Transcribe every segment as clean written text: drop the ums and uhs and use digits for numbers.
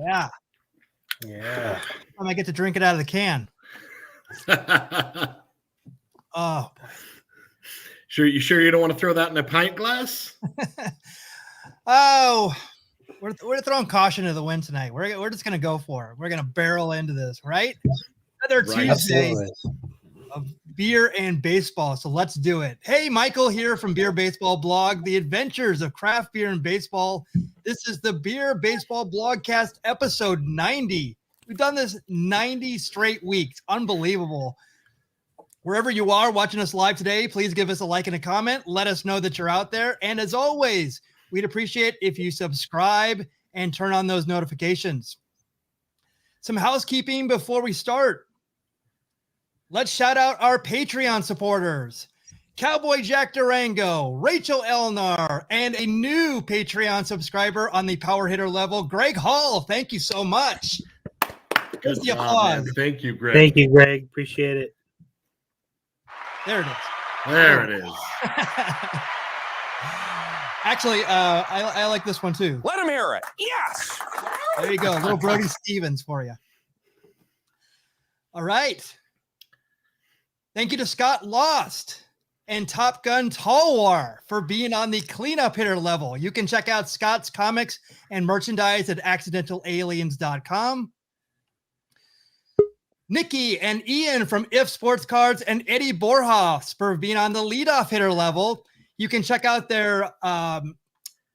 Yeah. Yeah. I get to drink it out of the can. Oh, boy. You sure you don't want to throw that in a pint glass? Oh, we're throwing caution to the wind tonight. We're just going to go for it. We're going to barrel into this, right? Another Tuesday of beer and baseball. So let's do it. Hey, Michael here from Beer Baseball Blog, the adventures of craft beer and baseball. This is the Beer Baseball Blogcast episode 90. We've done this 90 straight weeks. Unbelievable. Wherever you are watching us live today, please give us a like and a comment. Let us know that you're out there. And as always, we'd appreciate if you subscribe and turn on those notifications. Some housekeeping before we start. Let's shout out our Patreon supporters. Cowboy Jack Durango, Rachel Elnar, and a new Patreon subscriber on the power hitter level, Greg Hall. Thank you so much. Good job, applause. Man. Thank you, Greg. Thank you, Greg. Appreciate it. There it is. There it is. Actually, I like this one too. Let him hear it. Yes. There you go. Little Brody Stevens for you. All right. Thank you to Scott Lost and Top Gun Talwar for being on the cleanup hitter level. You can check out Scott's comics and merchandise at accidentalaliens.com. Nikki and Ian from If Sports Cards and Eddie Borjas for being on the leadoff hitter level. You can check out their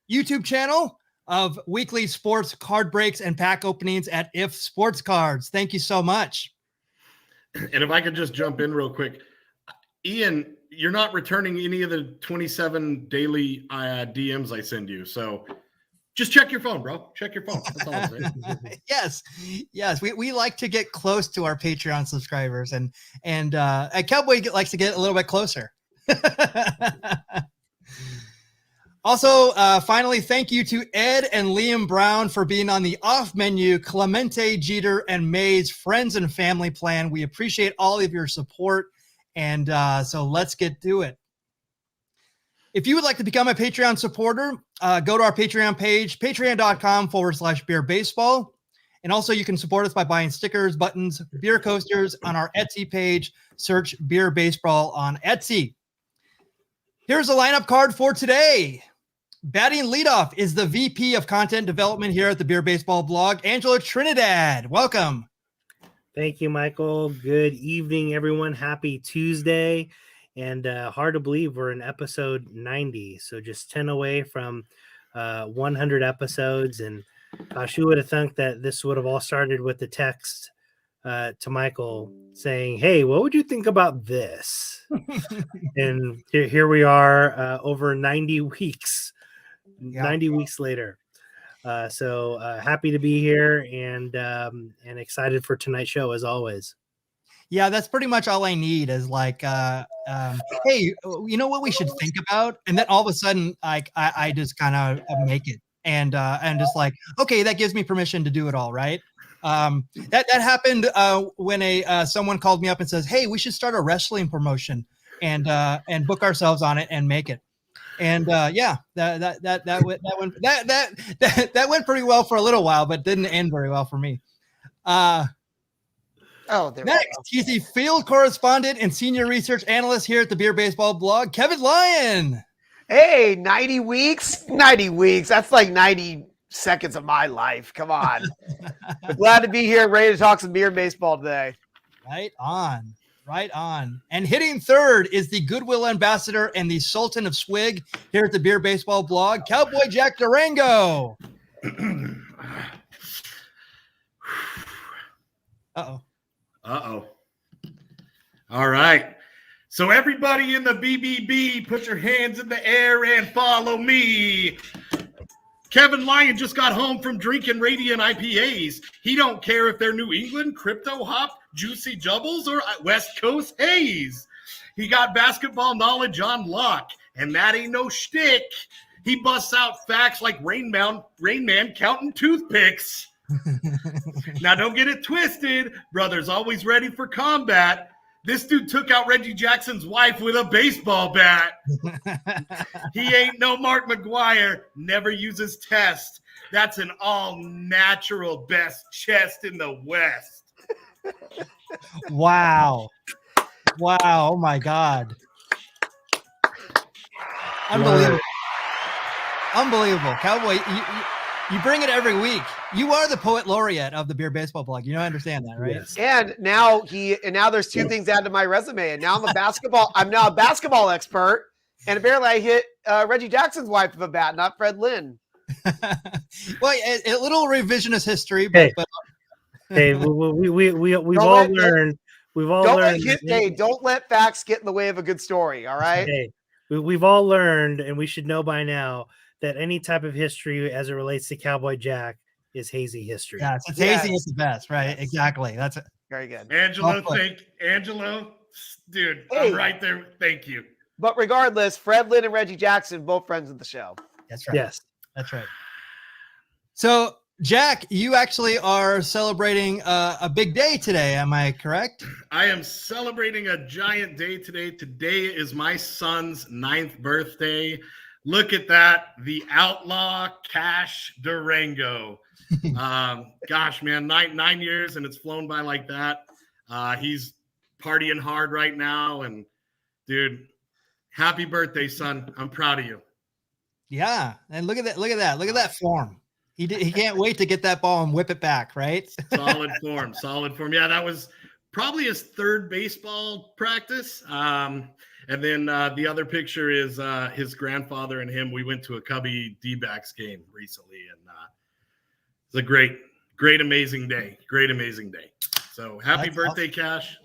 YouTube channel of weekly sports card breaks and pack openings at If Sports Cards. Thank you so much. And if I could just jump in real quick, Ian, you're not returning any of the 27 daily DMs I send you. So just check your phone, bro. Check your phone. That's all I'm saying. Yes. We like to get close to our Patreon subscribers, and Cowboy likes to get a little bit closer. Also, finally, thank you to Ed and Liam Brown for being on the off menu Clemente, Jeter, and Mays Friends and Family Plan. We appreciate all of your support, and so let's get to it. If you would like to become a Patreon supporter, go to our Patreon page, patreon.com/beer baseball. And also you can support us by buying stickers, buttons, beer coasters on our Etsy page. Search Beer Baseball on Etsy. Here's the lineup card for today. Batting leadoff is the VP of Content Development here at the Beer Baseball Blog, Angelo Trinidad. Welcome. Thank you, Michael. Good evening, everyone. Happy Tuesday. And hard to believe we're in episode 90. So just 10 away from 100 episodes. And gosh, who would have thunk that this would have all started with the text to Michael saying, hey, what would you think about this? And here we are over 90 weeks, 90 weeks later. So happy to be here and excited for tonight's show as always. Yeah, that's pretty much all I need is like, hey, you know what we should think about? And then all of a sudden, I just kind of make it and just like, okay, that gives me permission to do it all, right? That happened when someone called me up and says, hey, we should start a wrestling promotion and book ourselves on it and make it. And that went pretty well for a little while, but didn't end very well for me. Next, he's the field correspondent and senior research analyst here at the Beer Baseball Blog, Kevin Lyon. Hey, 90 weeks? 90 weeks. That's like 90 seconds of my life. Come on. But glad to be here, ready to talk some beer and baseball today. Right on. And hitting third is the Goodwill ambassador and the Sultan of Swig here at the Beer Baseball Blog, Cowboy Jack Durango. Uh-oh. All right. So everybody in the BBB, put your hands in the air and follow me. Kevin Lyon just got home from drinking Radiant IPAs. He don't care if they're New England, Crypto Hop, Juicy Jubbles, or West Coast Haze. He got basketball knowledge on lock, and that ain't no shtick. He busts out facts like Rain Man counting toothpicks. Now, don't get it twisted. Brother's always ready for combat. This dude took out Reggie Jackson's wife with a baseball bat. He ain't no Mark McGuire, never uses test. That's an all-natural best chest in the West. Wow. Oh my God. Unbelievable. Unbelievable. Cowboy, you bring it every week. You are the poet laureate of the Beer Baseball Blog. You know, I understand that, right? Yes. And now there's two things added to my resume. And now I'm now a basketball expert. And apparently I hit Reggie Jackson's wife with a bat, not Fred Lynn. Well, a little revisionist history, Hey. but Hey, we've all learned. Don't let facts get in the way of a good story. All right. Hey, we've all learned, and we should know by now that any type of history as it relates to Cowboy Jack is hazy history. yeah, it's hazy is the best, right? Yes. Exactly. That's it. Very good. Angelo, dude, hey. I'm right there. Thank you. But regardless, Fred Lynn and Reggie Jackson, both friends of the show. That's right. Yes, that's right. So, Jack, you actually are celebrating a big day today. Am I correct? I am celebrating a giant day today. Today is my son's 9th birthday. Look at that. The Outlaw Cash Durango. Gosh, man, 9 years and it's flown by like that. He's partying hard right now. And dude, happy birthday, son. I'm proud of you. Yeah. And look at that. Look at that form. He can't wait to get that ball and whip it back, right? Solid form. Yeah, that was probably his 3rd baseball practice. And then the other picture is his grandfather and him. We went to a Cubby D-backs game recently, and it's a great, amazing day. Great, amazing day. So happy birthday, awesome. Cash.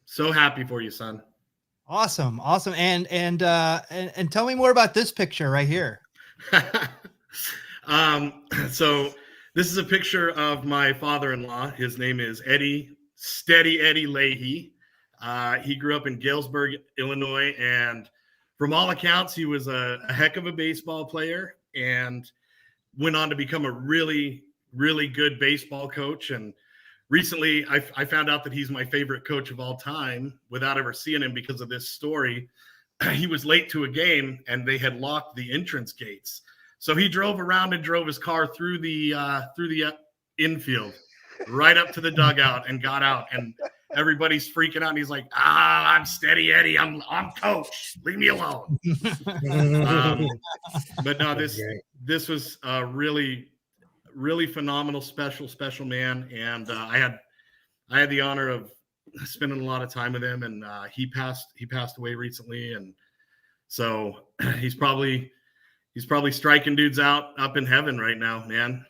So happy for you, son. Awesome. And tell me more about this picture right here. So this is a picture of my father-in-law. His name is Steady Eddie Leahy. He grew up in Galesburg, Illinois, and from all accounts, he was a heck of a baseball player and went on to become a really, really good baseball coach. And recently, I found out that he's my favorite coach of all time without ever seeing him because of this story. He was late to a game, and they had locked the entrance gates. So he drove around and drove his car through the infield, right up to the dugout, and got out. And everybody's freaking out. And he's like, "I'm Steady Eddie. I'm coach. Leave me alone." But no, this was a really, really phenomenal, special man. And I had the honor of spending a lot of time with him. And he passed away recently, and so he's probably striking dudes out up in heaven right now, man.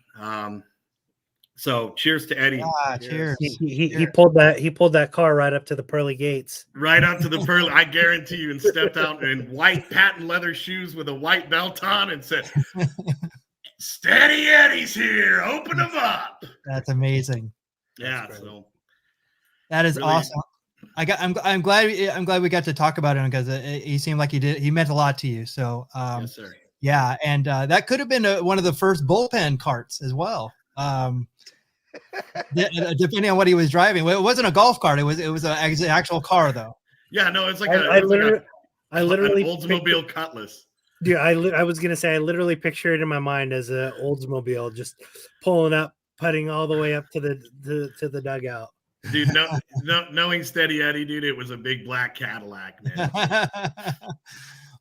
So cheers to Eddie. Cheers. He pulled that car right up to the pearly gates. Right up to the pearly, I guarantee you, and stepped out in white patent leather shoes with a white belt on and said, "Steady Eddie's here. Open them up." That's amazing. Yeah, so that is really awesome. I'm glad we got to talk about him because he seemed like he meant a lot to you. So yes, sir. Yeah, and that could have been one of the first bullpen carts as well. Depending on what he was driving, it wasn't a golf cart. It was an actual car, though. Yeah, no, it's like an Oldsmobile Cutlass. Dude, I was gonna say I literally picture it in my mind as a Oldsmobile just pulling up, putting all the way up to the dugout. Dude, knowing Steady Eddie, dude, it was a big black Cadillac, man.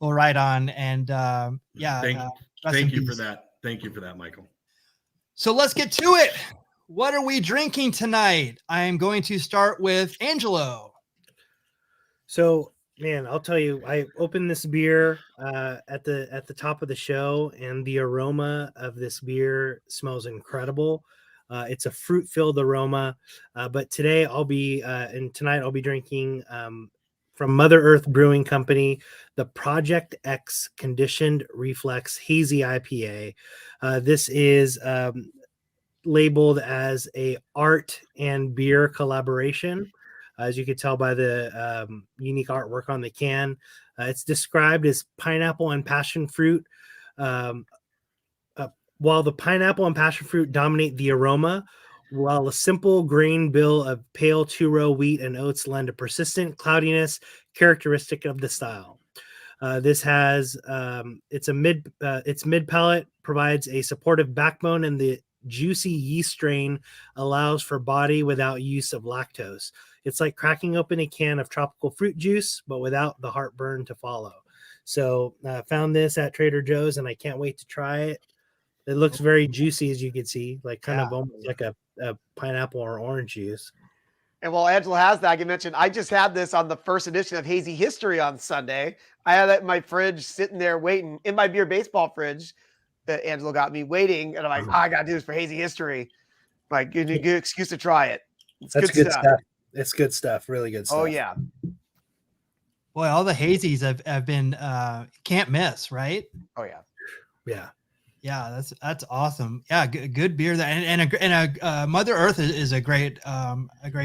Well, right on. And thank you for that. Thank you for that, Michael. So let's get to it. What are we drinking tonight? I am going to start with Angelo. So, man, I'll tell you, I opened this beer at the top of the show, and the aroma of this beer smells incredible. It's a fruit-filled aroma, but tonight I'll be drinking from Mother Earth Brewing Company, the Project X Conditioned Reflex Hazy IPA. This is labeled as a art and beer collaboration. As you can tell by the unique artwork on the can, it's described as pineapple and passion fruit. While the pineapple and passion fruit dominate the aroma, while a simple grain bill of pale two-row wheat and oats lend a persistent cloudiness characteristic of the style. This has it's mid palate, provides a supportive backbone, and the juicy yeast strain allows for body without use of lactose. It's like cracking open a can of tropical fruit juice, but without the heartburn to follow. So found this at Trader Joe's, and I can't wait to try it. It looks very juicy, as you can see, like kind of almost like a pineapple or orange juice. And while Angelo has that, I can mention I just had this on the first edition of Hazy History on Sunday. I had it in my fridge sitting there waiting in my beer baseball fridge that Angelo got me waiting. And I'm like, I got to do this for Hazy History. Like, good excuse to try it. That's good stuff. It's good stuff. Really good stuff. Oh, yeah. Boy, all the hazies have been can't miss, right? Oh, yeah. Yeah. Yeah, that's awesome. Yeah, good beer. And Mother Earth is a great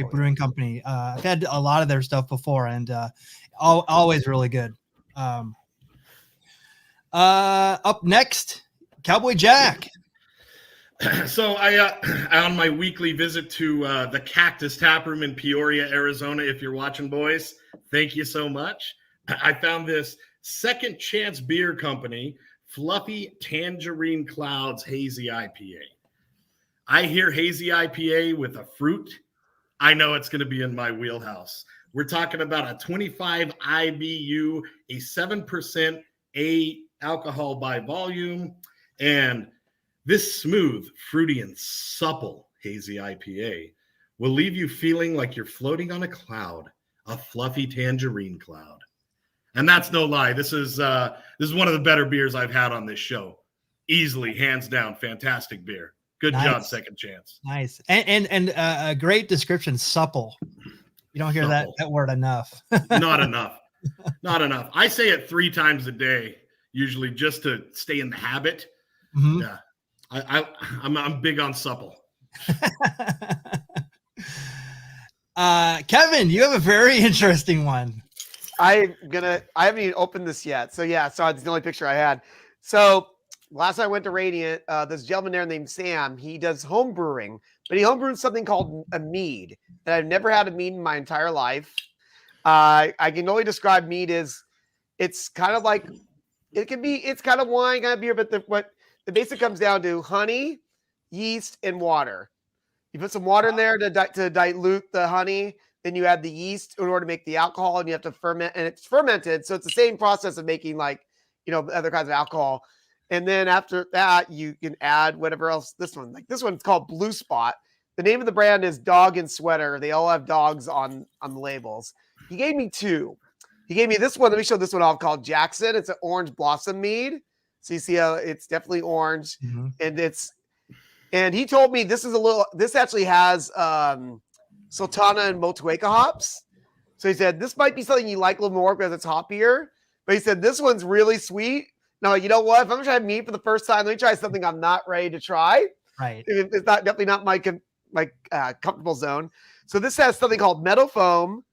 brewing company. I've had a lot of their stuff before, and always really good. Up next, Cowboy Jack. So I on my weekly visit to the Cactus Tap Room in Peoria, Arizona. If you're watching, boys, thank you so much. I found this Second Chance Beer Company Fluffy Tangerine Clouds Hazy IPA. I hear Hazy IPA with a fruit. I know it's going to be in my wheelhouse. We're talking about a 25 IBU, a 7% A alcohol by volume, and this smooth, fruity, and supple Hazy IPA will leave you feeling like you're floating on a cloud, a fluffy tangerine cloud. And that's no lie. This is one of the better beers I've had on this show. Easily, hands down, fantastic beer. Good job, Second Chance. Nice. And a great description, supple. You don't hear that word enough. Not enough. Not enough. I say it 3 times a day, usually, just to stay in the habit. Mm-hmm. Yeah. I'm big on supple. Kevin, you have a very interesting one. I haven't even opened this yet. So yeah, so it's the only picture I had. So last time I went to Radiant, this gentleman there named Sam, he does home brewing, but he home brews something called a mead. And I've never had a mead in my entire life. I can only describe mead as it's kind of like it's kind of wine, kind of beer, but the basic comes down to honey, yeast, and water. You put some water in there to dilute the honey. Then you add the yeast in order to make the alcohol, and you have to ferment, and it's fermented. So it's the same process of making other kinds of alcohol. And then after that, you can add whatever else. This one's called Blue Spot. The name of the brand is Dog and Sweater. They all have dogs on the labels. He gave me 2. He gave me this one. Let me show this one off, called Jackson. It's an orange blossom mead. So you see how it's definitely orange, and he told me this actually has Sultana and Motueka hops. So he said, this might be something you like a little more because it's hoppier, but he said, this one's really sweet. Now, you know what? If I'm going to try meat for the first time, let me try something I'm not ready to try. Right. It's definitely not my comfortable zone. So this has something called Meadow Foam,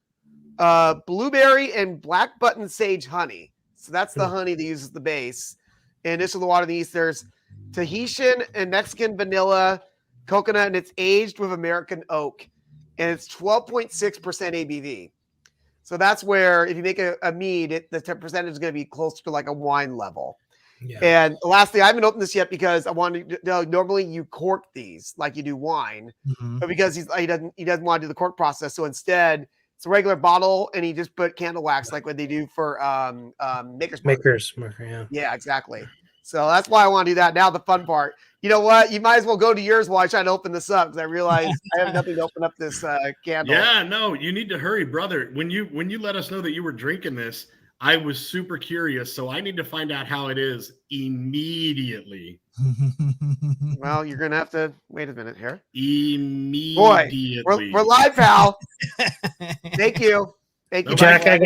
blueberry, and black button sage honey. So that's the honey that uses the base. And this is the water, the yeast. There's Tahitian and Mexican vanilla, coconut, and it's aged with American oak. And it's 12.6% ABV. So that's where, if you make a mead, the percentage is going to be closer to like a wine level. Yeah. And lastly, I haven't opened this yet because I wanted to know, normally you cork these like you do wine, but because he doesn't want to do the cork process. So instead, it's a regular bottle, and he just put candle wax like what they do for Maker's Mark. Yeah, exactly. So that's why I want to do that. Now the fun part. You know what? You might as well go to yours while I try to open this up, because I realize I have nothing to open up this candle. Yeah, no, you need to hurry, brother. When you let us know that you were drinking this, I was super curious, so I need to find out how it is immediately. Well, you're gonna have to wait a minute here. Immediately. Boy, we're live, pal. Thank you. Thank you, Jack. I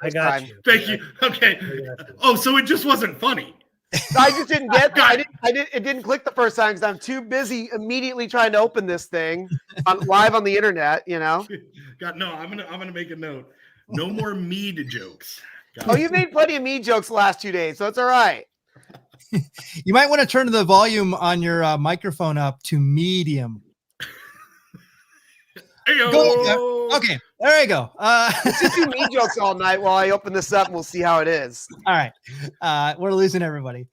got you. Thank you. Okay. Oh, so it just wasn't funny. I just didn't get that. It didn't click the first time because I'm too busy immediately trying to open this thing live on the internet. You know. God, no. I'm gonna make a note. No more mead jokes. You made plenty of mead jokes the last 2 days, so it's all right. You might want to turn the volume on your microphone up to medium. Go, okay. There you go. Let's just do me jokes all night while I open this up, and we'll see how it is. All right. We're losing everybody.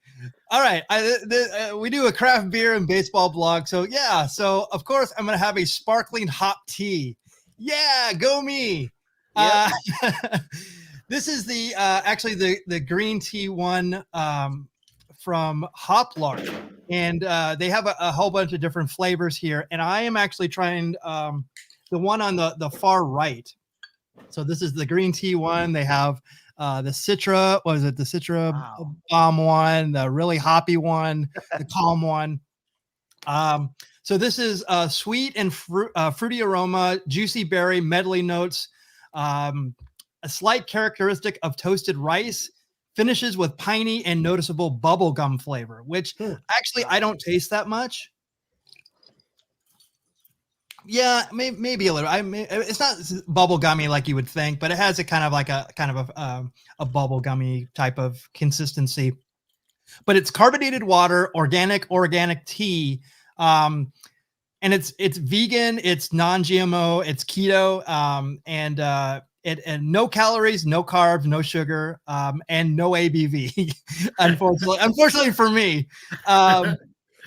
All right. We do a craft beer and baseball blog. So, yeah. So, of course, I'm going to have a sparkling hop tea. Yeah. Go me. Yep. This is the actually the green tea one from Hoplark. And they have a whole bunch of different flavors here. And I am actually trying the one on the far right. So this is the green tea one. They have the Citra, what is it? The Citra bomb one, the really hoppy one, the calm one. So this is sweet and fruity aroma, juicy berry, medley notes, a slight characteristic of toasted rice, finishes with piney and noticeable bubble gum flavor, which actually I don't taste that much. Yeah, maybe a little. It's not bubble gummy like you would think, but it has a kind of a bubble gummy type of consistency. But it's carbonated water, organic tea, and it's vegan, it's non-GMO, it's keto, and no calories, no carbs, no sugar, and no ABV. unfortunately for me.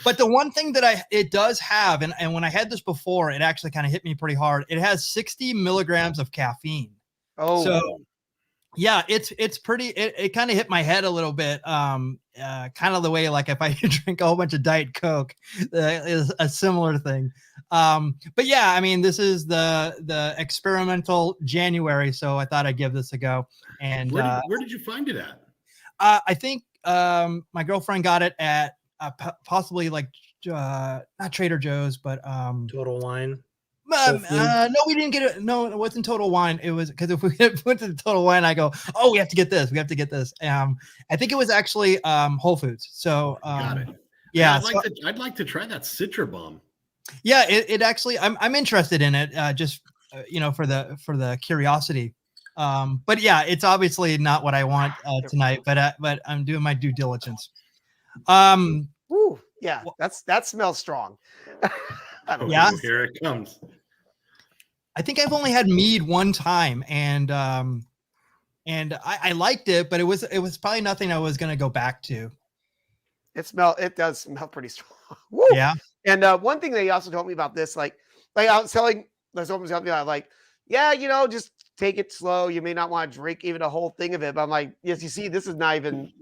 But the one thing that it does have, and when I had this before, it actually kind of hit me pretty hard. It has 60 milligrams of caffeine. Oh, so yeah, it's pretty. It kind of hit my head a little bit. Kind of the way like if I drink a whole bunch of Diet Coke, is a similar thing. But yeah, I mean, this is the experimental January, so I thought I'd give this a go. And where did you find it at? I think my girlfriend got it at. Possibly like not Trader Joe's, but Total Wine. No, we didn't get it. No, it wasn't Total Wine. It was because if we went to the Total Wine, I go, oh, we have to get this. We have to get this. I think it was actually Whole Foods. So got it. Yeah, I'd like to try that Citra bomb. Yeah, it actually I'm interested in it. Just for the curiosity. But yeah, it's obviously not what I want tonight. But I'm doing my due diligence. Ooh, yeah, that smells strong. Yeah, here it comes. I think I've only had mead one time, and I liked it, but it was probably nothing I was gonna go back to. It does smell pretty strong. Woo! Yeah. And one thing they also told me about this, like I was telling someone was helping me out, like, yeah, just take it slow. You may not want to drink even a whole thing of it, but I'm like, yes, you see, this is not even.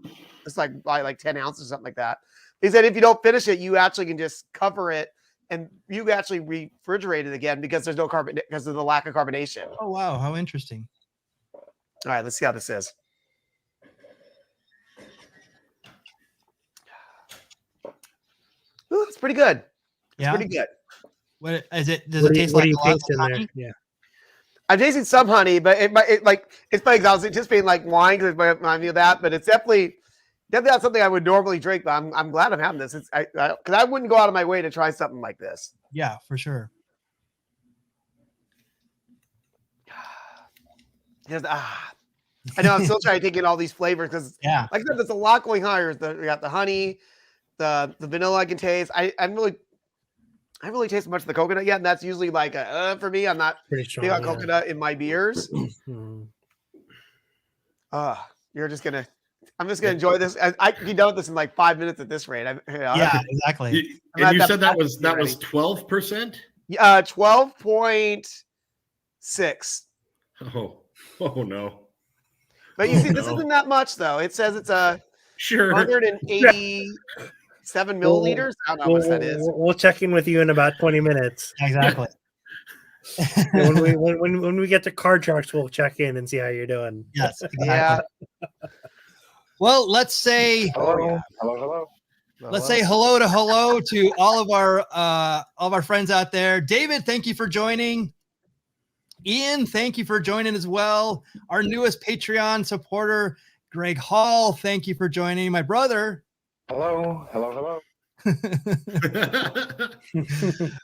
It's like by like 10 ounces or something like that. He said if you don't finish it, you actually can just cover it and you actually refrigerate it again because there's no carbon because of the lack of carbonation. Oh wow, how interesting! All right, let's see how this is. Ooh, it's pretty good. Yeah, pretty good. What is it? Does it taste like lots of honey? Yeah. I'm tasting some honey, but it's funny because I was anticipating like wine because it might remind me of that, but it's definitely not something I would normally drink. But I'm glad I'm having this. Because I wouldn't go out of my way to try something like this. Yeah, for sure. I know I'm still trying to take in all these flavors because, like I said, there's a lot going on here. We got the honey, the vanilla I can taste. I haven't really tasted much of the coconut yet, and that's usually like for me. I'm not big on coconut in my beers. I'm just gonna enjoy this. I can be done with this in like 5 minutes at this rate. Yeah, exactly. And you said that was 12%? 12.6. Oh no. But you see, this isn't that much though. It says it's a 187 milliliters. I don't know what that is. We'll check in with you in about 20 minutes. Exactly. when we get to card sharks, we'll check in and see how you're doing. Yes, exactly. Yeah. Well, let's say hello. Let's say hello to all of our friends out there. David, thank you for joining. Ian, thank you for joining as well. Our newest Patreon supporter, Greg Hall, thank you for joining. My brother. Hello.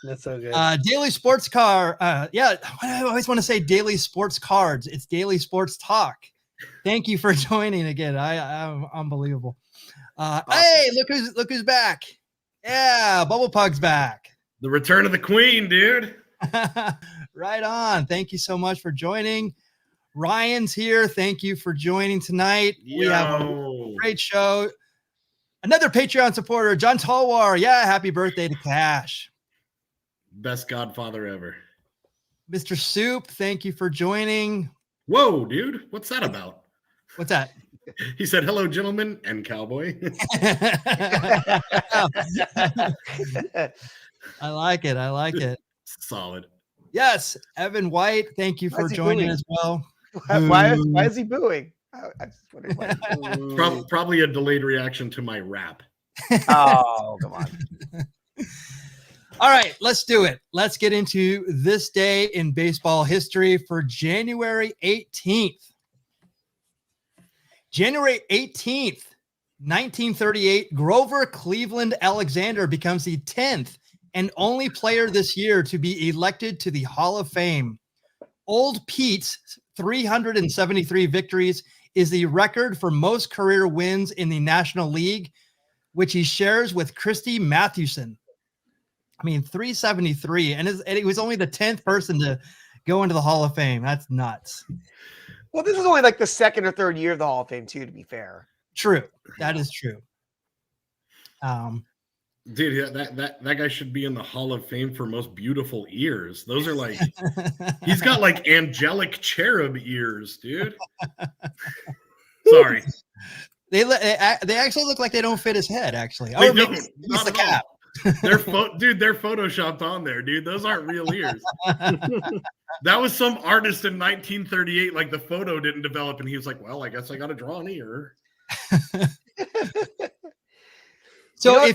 That's so good. Daily Sports Car. I always want to say Daily Sports Cards. It's Daily Sports Talk. Thank you for joining again. I'm unbelievable. Awesome. Hey, look who's back. Yeah, Bubble Pug's back. The return of the queen, dude. Right on. Thank you so much for joining. Ryan's here. Thank you for joining tonight. We have a great show. Another Patreon supporter, John Talwar. Yeah, happy birthday to Cash. Best Godfather ever. Mr. Soup, thank you for joining. Whoa, dude. What's that about? What's that? He said, hello, gentlemen, and Cowboy. I like it. I like it. Solid. Yes, Evan White, thank you for joining as well. Why is he booing? I just wondered why. Probably a delayed reaction to my rap. Oh, come on. All right, let's do it. Let's get into this day in baseball history for January 18th. January 18th, 1938, Grover Cleveland Alexander becomes the 10th and only player this year to be elected to the Hall of Fame. Old Pete's 373 victories is the record for most career wins in the National League, which he shares with Christy Mathewson. I mean, 373, and he was only the 10th person to go into the Hall of Fame. That's nuts. Well, this is only like the second or third year of the Hall of Fame, too, to be fair. True. That is true. Dude, that guy should be in the Hall of Fame for most beautiful ears. Those are like, he's got like angelic cherub ears, dude. Sorry. They actually look like they don't fit his head, actually. They maybe don't. it's Not the at all. cap. They're photoshopped on there, dude. Those aren't real ears. That was some artist in 1938. Like the photo didn't develop, and he was like, "Well, I guess I got to draw an ear." So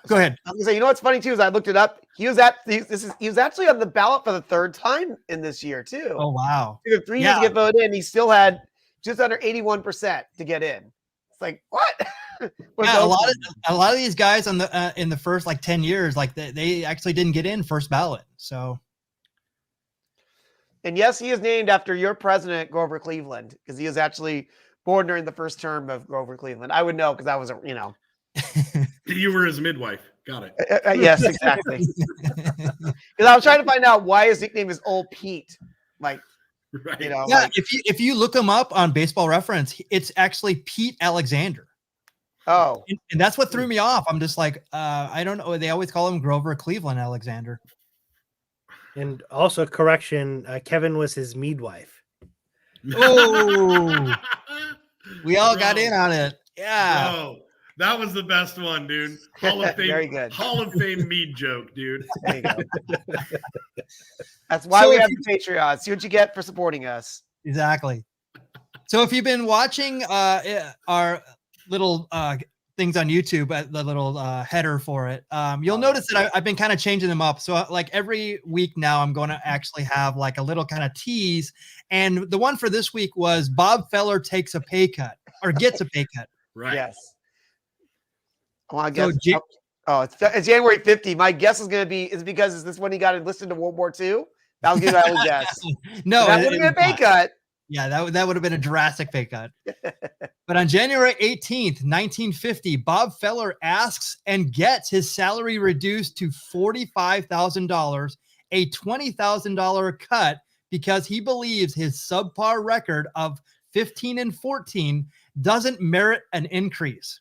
go ahead. I was gonna say, you know what's funny too is I looked it up. He was actually on the ballot for the third time in this year too. Oh wow! He took 3 years to get voted in. He still had just under 81% to get in. It's like what? Yeah, a lot of these guys on the in the first like 10 years, like they actually didn't get in first ballot. So, and yes, he is named after your president, Grover Cleveland, because he was actually born during the first term of Grover Cleveland. I would know because I was, You were his midwife. Got it. Yes, exactly. Because I was trying to find out why his nickname is Old Pete. Like, right. Yeah, like, if you look him up on Baseball Reference, it's actually Pete Alexander. Oh, and that's what threw me off. I'm just like, I don't know. They always call him Grover Cleveland Alexander. And also, correction, Kevin was his midwife. Oh, we all got in on it. Yeah. Bro, that was the best one, dude. Hall of Fame. Very good. Hall of Fame mead joke, dude. There you go. That's why we have the Patreon. See what you get for supporting us. Exactly. So if you've been watching our little things on YouTube, the little header for it, you'll notice that I've been kind of changing them up. So like every week now, I'm going to actually have like a little kind of tease. And the one for this week was Bob Feller takes a pay cut or gets a pay cut. Right. Yes. Well, I guess. It's January 50. My guess is going to be because is this when he got enlisted to World War II? That was good. I would guess. No, that would have been a pay cut. Yeah, that would have been a drastic pay cut. But on January 18th, 1950, Bob Feller asks and gets his salary reduced to $45,000, a $20,000 cut because he believes his subpar record of 15-14 doesn't merit an increase.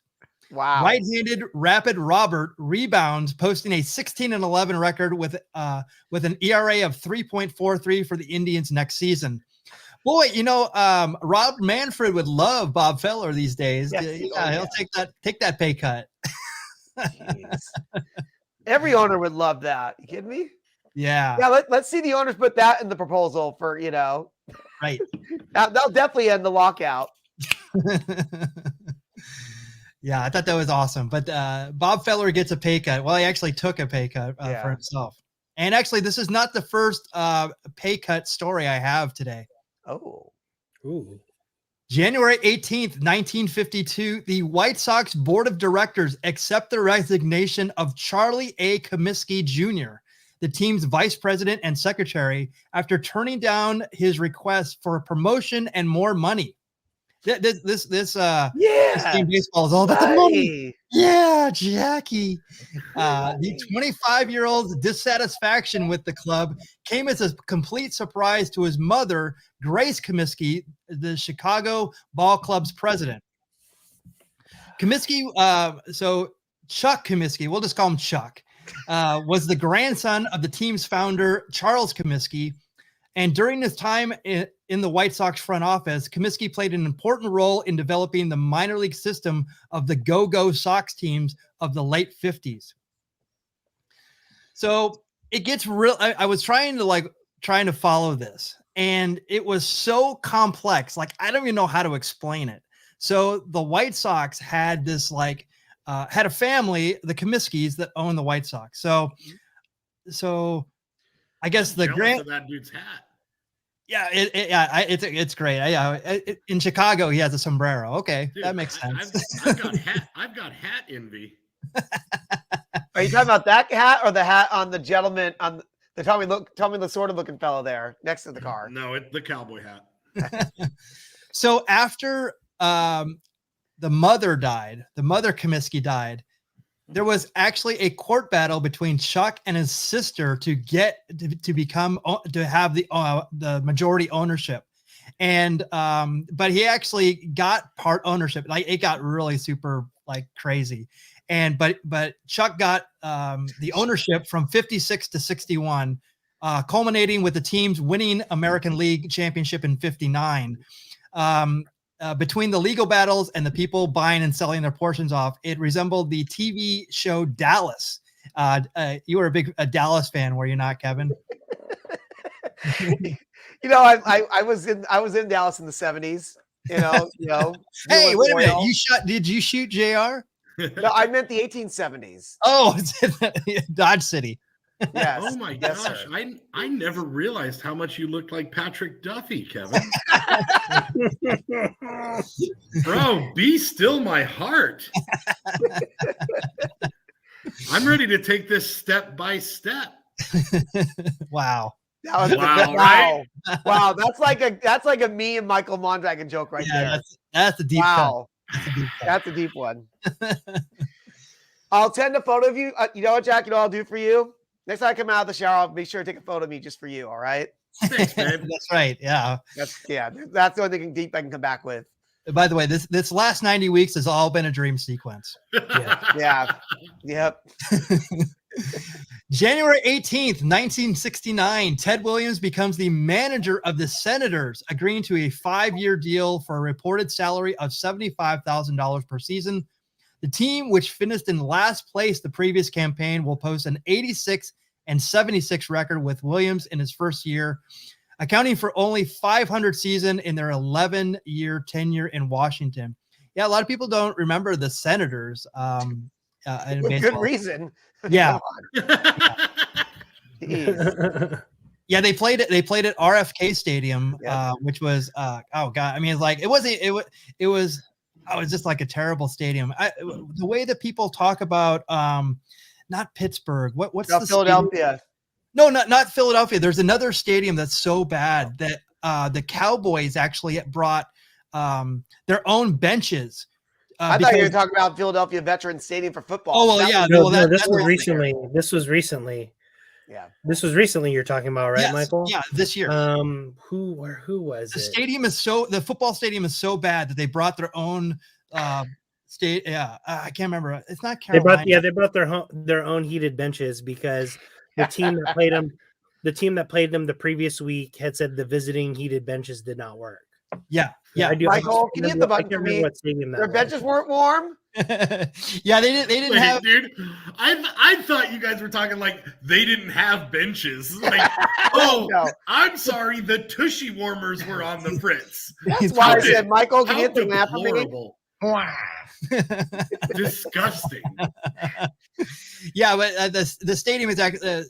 Wow. Right-handed Rapid Robert rebounds, posting a 16-11 record with an ERA of 3.43 for the Indians next season. Boy, Rob Manfred would love Bob Feller these days. Yes, He'll take that pay cut. Every owner would love that. You kidding me? Yeah. Yeah. Let's see the owners put that in the proposal for Right. That'll definitely end the lockout. Yeah, I thought that was awesome. But Bob Feller gets a pay cut. Well, he actually took a pay cut for himself. And actually, this is not the first pay cut story I have today. Oh. Ooh. January 18th, 1952, the White Sox board of directors accept the resignation of Charlie A. Comiskey Jr., the team's vice president and secretary, after turning down his request for a promotion and more money. This Yeah. game baseball is all about the money. Yeah, Jackie. The 25-year-old's dissatisfaction with the club came as a complete surprise to his mother, Grace Comiskey, the Chicago Ball Club's president. Comiskey, so Chuck Comiskey, we'll just call him Chuck, was the grandson of the team's founder, Charles Comiskey. And during his time in the White Sox front office, Comiskey played an important role in developing the minor league system of the Go-Go Sox teams of the late 50s. So it gets real. I was trying to follow this, and it was so complex. Like, I don't even know how to explain it. So the White Sox had this had a family, the Comiskeys, that owned the White Sox. So I guess the of that dude's hat. Yeah, it's great. In Chicago, he has a sombrero. Okay, dude, that makes sense. I've got hat envy. Are you talking about that hat or the hat on the gentleman on the Tommy the sort of looking fellow there next to the car? No, it's the cowboy hat. So after the mother Comiskey died, there was actually a court battle between Chuck and his sister to get to have the majority ownership, and but he actually got part ownership. Like, it got really super crazy, and but Chuck got the ownership from 56 to 61, culminating with the teams winning American League championship in 59. Between the legal battles and the people buying and selling their portions off, it resembled the TV show Dallas. You were a Dallas fan, were you not, Kevin? I was in Dallas in the 70s. Hey, wait a minute! Did you shoot JR? No, I meant the 1870s. Oh, Dodge City. Yes. Oh my gosh! I never realized how much you looked like Patrick Duffy, Kevin. Bro, be still my heart. I'm ready to take this step by step. Wow. Right? Wow. That's like a me and Michael Mondragon joke right there. That's a deep wow. That's a deep one. I'll send a photo of you. You know what, Jack? You know what I'll do for you? Next time I come out of the shower, I'll make sure to take a photo of me just for you. All right. Thanks, babe. That's right. Yeah. That's the only thing deep I can come back with. By the way, this last 90 weeks has all been a dream sequence. Yeah. Yep. January 18th, 1969, Ted Williams becomes the manager of the Senators, agreeing to a 5-year deal for a reported salary of $75,000 per season. The team, which finished in last place the previous campaign, will post an 86-76 record with Williams in his first year, accounting for only 500 season in their 11-year tenure in Washington. Yeah, a lot of people don't remember the Senators. Good reason. Yeah. Yeah, they played at RFK Stadium, which was oh god. I mean, it was just like a terrible stadium. The way that people talk about not Pittsburgh. What's the Philadelphia? No, not Philadelphia. There's another stadium that's so bad that the Cowboys actually brought their own benches. I thought you were talking about Philadelphia Veterans Stadium for football. Oh well, yeah. This was recently. Yeah. This was recently you're talking about, right, yes, Michael? Yeah, this year. Who was the stadium the football stadium is so bad that they brought their own state. Yeah, I can't remember. It's not Carolina. They brought their own heated benches because the team that played them the previous week had said the visiting heated benches did not work. Yeah. Michael, can you hit the button for me? Their benches weren't warm. Yeah, they didn't have. Dude, I thought you guys were talking like they didn't have benches. Like, oh, no. I'm sorry, the tushy warmers were on the fritz. That's why I said, Michael, can you hit the map for me? Disgusting. Yeah, but the stadium is actually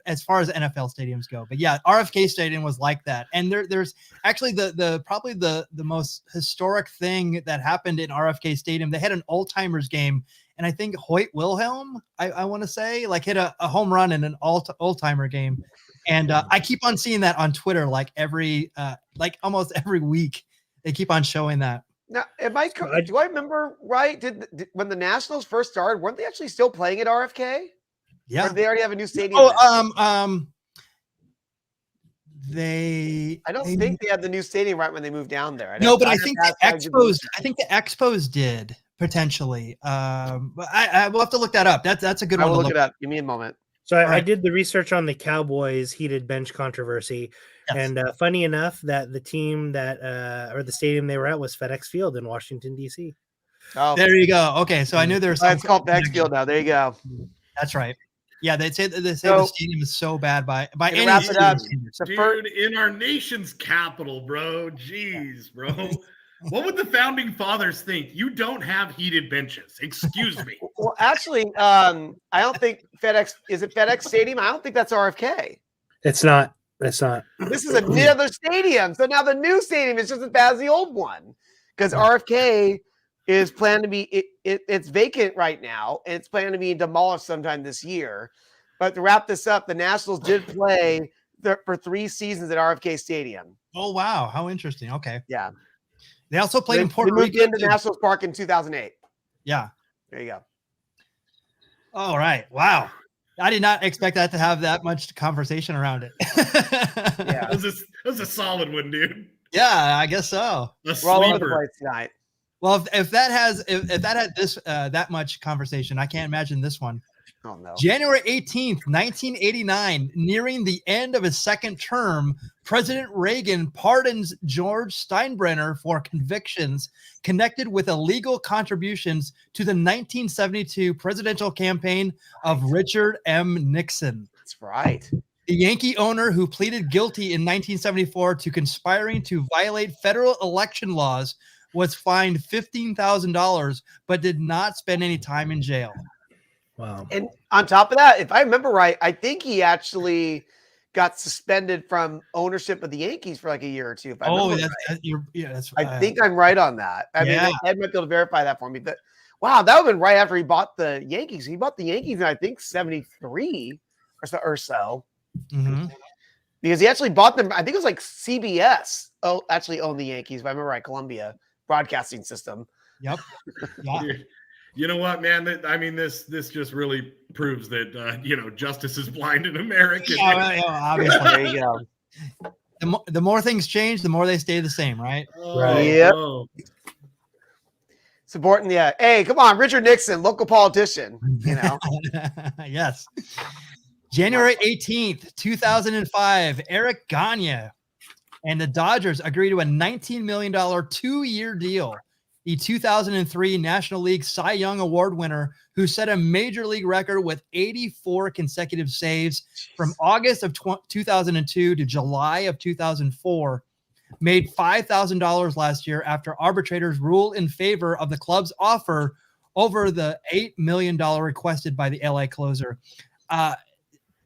as far as NFL stadiums go. But yeah, RFK Stadium was like that. And there's actually the probably the most historic thing that happened in RFK Stadium. They had an old timers game, and I think Hoyt Wilhelm, I want to say, hit a home run in an old timer game. And I keep on seeing that on Twitter, almost every week. They keep on showing that. Now, do I remember right? Did when the Nationals first started, weren't they actually still playing at RFK? Yeah. Or did they already have a new stadium? Oh, I don't think they had the new stadium right when they moved down there. But I think the Expos did potentially. But I will have to look that up. That's a good one. I will to look it up. Give me a moment. So I did the research on the Cowboys heated bench controversy, and funny enough, that the team that or the stadium they were at was FedEx Field in Washington D.C. Oh, there you go. Okay, so I knew there was. It's called FedEx Field now. There you go. That's right. Yeah, they say the stadium is so bad by any wrap it up. Dude, in our nation's capital, bro. Jeez, bro. What would the founding fathers think? You don't have heated benches. Excuse me. Well, actually, I don't think FedEx is it FedEx Stadium. I don't think that's RFK. It's not. It's not. This is another stadium. So now the new stadium is just as bad as the old one because RFK is planned to be it's vacant right now, and it's planned to be demolished sometime this year. But to wrap this up, the Nationals did play for 3 seasons at RFK Stadium. Oh wow, how interesting! Okay, yeah, they also played in Puerto Rico. Rico. Into Nationals Park in 2008. Yeah, there you go. All right, wow. I did not expect that to have that much conversation around it. Yeah, that was a solid one, dude. Yeah, I guess so. We're all over the place tonight. Well, if that had this that much conversation, I can't imagine this one. Oh no. January 18th, 1989, nearing the end of his second term, President Reagan pardons George Steinbrenner for convictions connected with illegal contributions to the 1972 presidential campaign of Richard M. Nixon. That's right. The Yankee owner who pleaded guilty in 1974 to conspiring to violate federal election laws was fined $15,000, but did not spend any time in jail. Wow. And on top of that, if I remember right, I think he actually got suspended from ownership of the Yankees for like a year or two. If I I think I'm right on that. I mean, Ed might be able to verify that for me. But wow, that would have been right after he bought the Yankees. He bought the Yankees in, I think, 73 or so. Mm-hmm. Because he actually bought them. I think it was like CBS. Actually owned the Yankees, if I remember right, Columbia Broadcasting System. Yep. Yeah. You know what, man? This just really proves that justice is blind in America. Yeah, obviously. There you go. The more things change, the more they stay the same, right? Right. Yep. Supporting hey, come on, Richard Nixon, local politician. Yes. January 18th, 2005, Eric Gagne and the Dodgers agreed to a $19 million 2-year deal. The 2003 National League Cy Young Award winner, who set a major league record with 84 consecutive saves from August of 2002 to July of 2004, made $5,000 last year after arbitrators ruled in favor of the club's offer over the $8 million requested by the LA closer.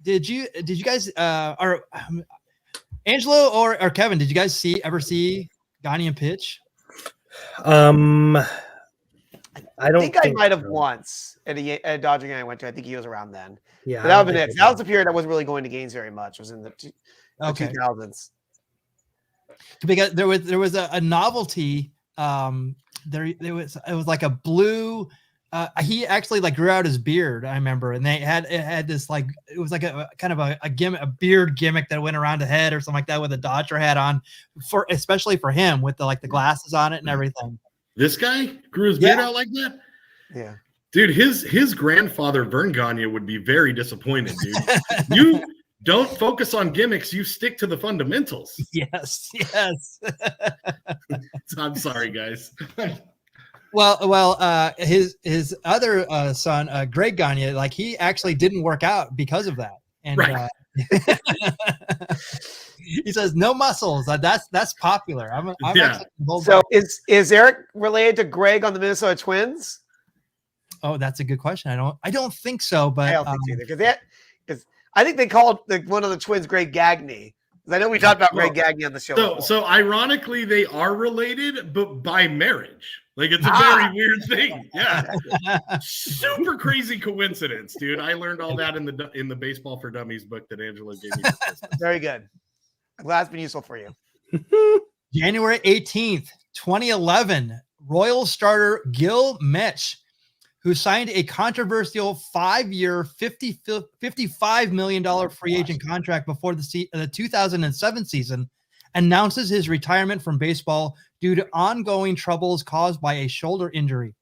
Did you guys or Angelo or Kevin, did you guys ever see Gagne pitch? I don't think I might have once at a Dodger game I went to. I think he was around then. Yeah, but that would have been it. That was the period I wasn't really going to games very much. Was in the 2000s. Because there was a novelty. It was like a blue. He actually like grew out his beard, I remember, and it had this like it was like a kind of a gimmick, a beard gimmick that went around the head or something like that with a Dodger hat on, especially for him with the glasses on it and everything. This guy grew his beard out like that? Yeah. Dude, his grandfather Vern Gagne would be very disappointed, dude. You don't focus on gimmicks, you stick to the fundamentals. Yes. I'm sorry, guys. Well, his other son, Greg Gagne, like he actually didn't work out because of that, and right. He says no muscles. That's popular. So is Eric related to Greg on the Minnesota Twins? Oh, that's a good question. I don't think so, but I don't think so either because I think they called one of the Twins Greg Gagne. I know we talked about Greg Gagne on the show. So ironically, they are related, but by marriage. Like it's a very weird thing. Yeah. Super crazy coincidence, dude. I learned all that in the Baseball for Dummies book that Angelo gave me for Christmas. Very good. I'm glad it's been useful for you. January 18th, 2011, Royal starter Gil Mitch, who signed a controversial 5-year, $55 million free agent contract before the 2007 season, announces his retirement from baseball due to ongoing troubles caused by a shoulder injury.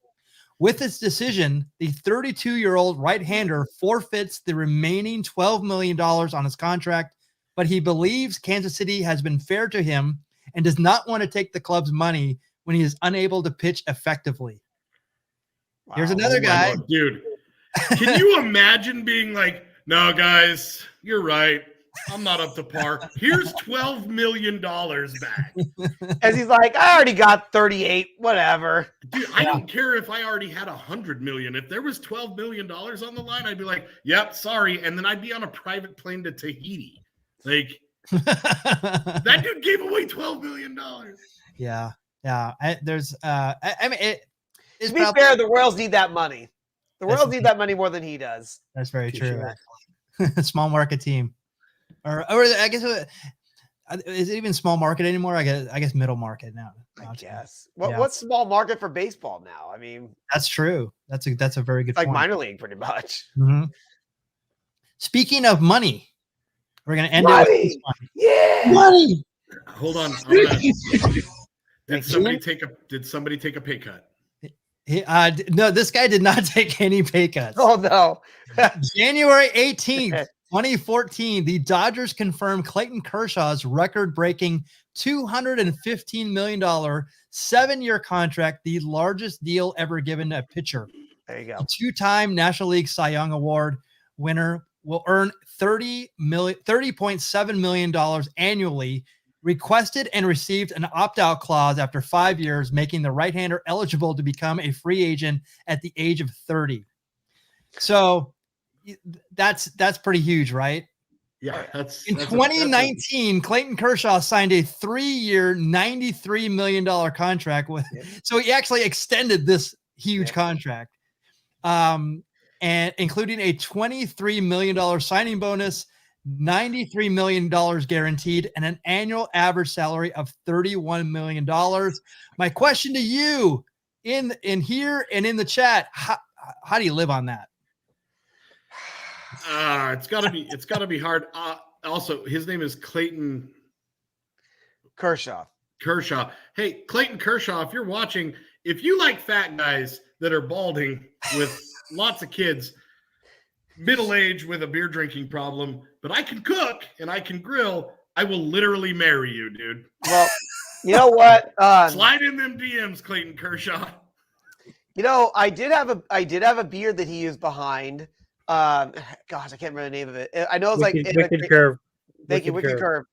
With this decision, the 32-year-old right-hander forfeits the remaining $12 million on his contract, but he believes Kansas City has been fair to him and does not want to take the club's money when he is unable to pitch effectively. Wow. Here's another guy. God, dude, can you imagine being like, no, guys, you're right. I'm not up to par. Here's $12 million back. As he's like, I already got 38, whatever. Dude, I don't care if I already had 100 million. If there was $12 million on the line, I'd be like, yep, sorry. And then I'd be on a private plane to Tahiti. Like, that dude gave away $12 million. Yeah. Yeah. I mean, to be fair, the Royals need that money. The Royals need that money more than he does. That's very true. Sure. Small market team. Or I guess is it even small market anymore? I guess middle market now. I guess. What's small market for baseball now? I mean, that's true. That's a very good point. Like minor league, pretty much. Mm-hmm. Speaking of money, we're gonna end it with this one. Yeah, money. Hold on. Did somebody take a pay cut? No, this guy did not take any pay cuts. Oh no. January 18th. 2014, the Dodgers confirmed Clayton Kershaw's record-breaking $215 million 7-year contract, the largest deal ever given to a pitcher. There you go. The 2-time National League Cy Young Award winner will earn $30.7 million annually, requested and received an opt-out clause after 5 years, making the right-hander eligible to become a free agent at the age of 30. So that's pretty huge, right? Yeah. In 2019, Clayton Kershaw signed a 3-year, $93 million contract with, so he actually extended this huge contract, and including a $23 million signing bonus, $93 million guaranteed, and an annual average salary of $31 million. My question to you in here and in the chat, how do you live on that? It's gotta be hard. Also, his name is Clayton Kershaw. Hey, Clayton Kershaw, if you're watching, if you like fat guys that are balding with lots of kids, middle-aged with a beer drinking problem, but I can cook and I can grill, I will literally marry you, dude. Well, you know what? Slide in them DMs, Clayton Kershaw. You know, I did have a beard that he used behind. Gosh, I can't remember the name of it. I know it's Wicked Curve. Thank you, Wicked Curve.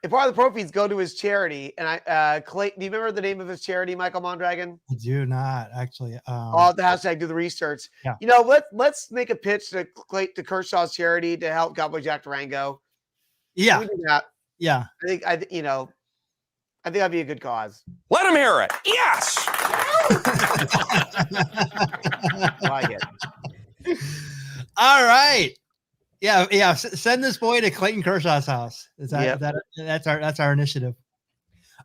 If part of the proceeds go to his charity, and Clayton, do you remember the name of his charity, Michael Mondragon? I do not actually. The hashtag do the research. Yeah. You know, let's make a pitch to Kershaw's charity to help Cowboy Jack Durango. Yeah. Can we do that? Yeah. I think that'd be a good cause. Let him hear it. Yes. I like it. All right. Yeah. Send this boy to Clayton Kershaw's house. That's our initiative.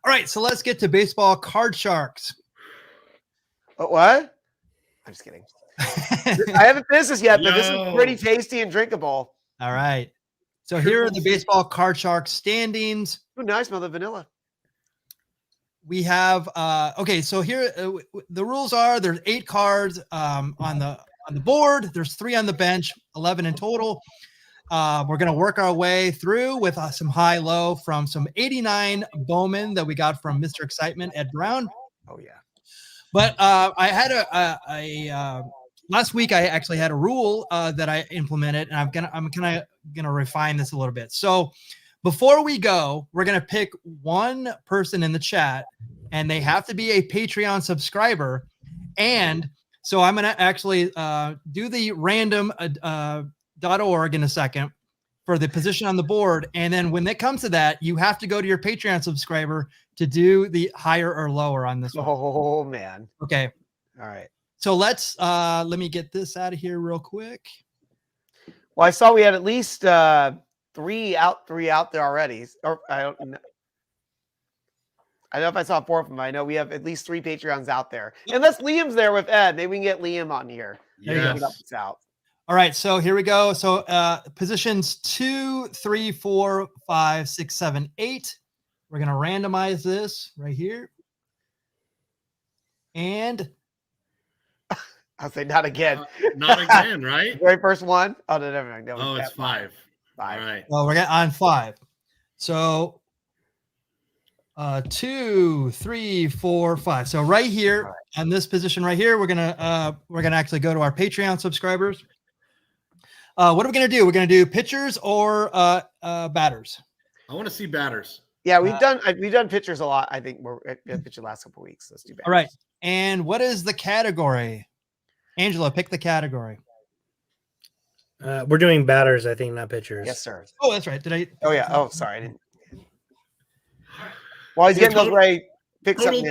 All right. So let's get to baseball card sharks. What? I'm just kidding. I haven't finished this yet, but this is pretty tasty and drinkable. All right. So here are the baseball card shark standings. Oh, now I smell the vanilla. We have okay. So here the rules are: there's 8 cards on the board. There's 3 on the bench, 11 in total. We're gonna work our way through with some high-low from some 89 Bowman that we got from Mr. Excitement, Ed Brown. Oh yeah. But I had a last week I actually had a rule that I implemented, and I'm gonna refine this a little bit. So before we go, we're gonna pick one person in the chat, and they have to be a Patreon subscriber. And so I'm gonna actually do the random.org in a second for the position on the board, and then when it comes to that, you have to go to your Patreon subscriber to do the higher or lower on this one. Oh man. Okay. All right. So let's let me get this out of here real quick. Well, I saw we had at least 3 out there already. Or I don't know. I know if I saw 4 of them. I know we have at least 3 Patreons out there. Unless Liam's there with Ed, maybe we can get Liam on here. There you go. Yes. Out. All right, so here we go. So positions 2, 3, 4, 5, 6, 7, 8. We're gonna randomize this right here. And I'll say not again. Not again, right? Very first one. Oh, no, never mind. Oh, it's 5. 5. All right. well, we're getting on 5. So 2, 3, 4, 5. So right here on this position right here, we're gonna actually go to our Patreon subscribers. What are we gonna do? We're gonna do pitchers or batters. I want to see batters. Yeah, we've done pictures a lot. I think we're at pitcher last couple of weeks. Let's do bad. All right. And what is the category? Angelo, pick the category. We're doing batters, I think, not pitchers. Yes, sir. Oh, that's right. Did I? Oh yeah. Oh, sorry. I didn't. While he's getting those right, pick something.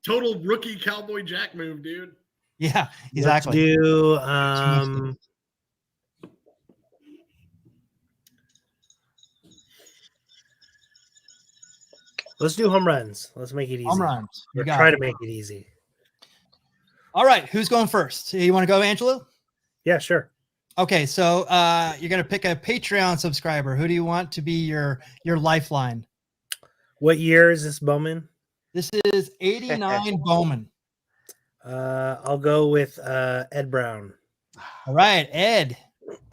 Total rookie Cowboy Jack move, dude. Yeah, exactly. Let's do let's do home runs. Let's make it easy. Home runs. You got Try it. to make it easy. All right. Who's going first? You want to go, Angelo? Yeah, sure. Okay. So you're gonna pick a Patreon subscriber. Who do you want to be your lifeline? What year is this Bowman? This is 89 Bowman. I'll go with Ed Brown. All right, Ed.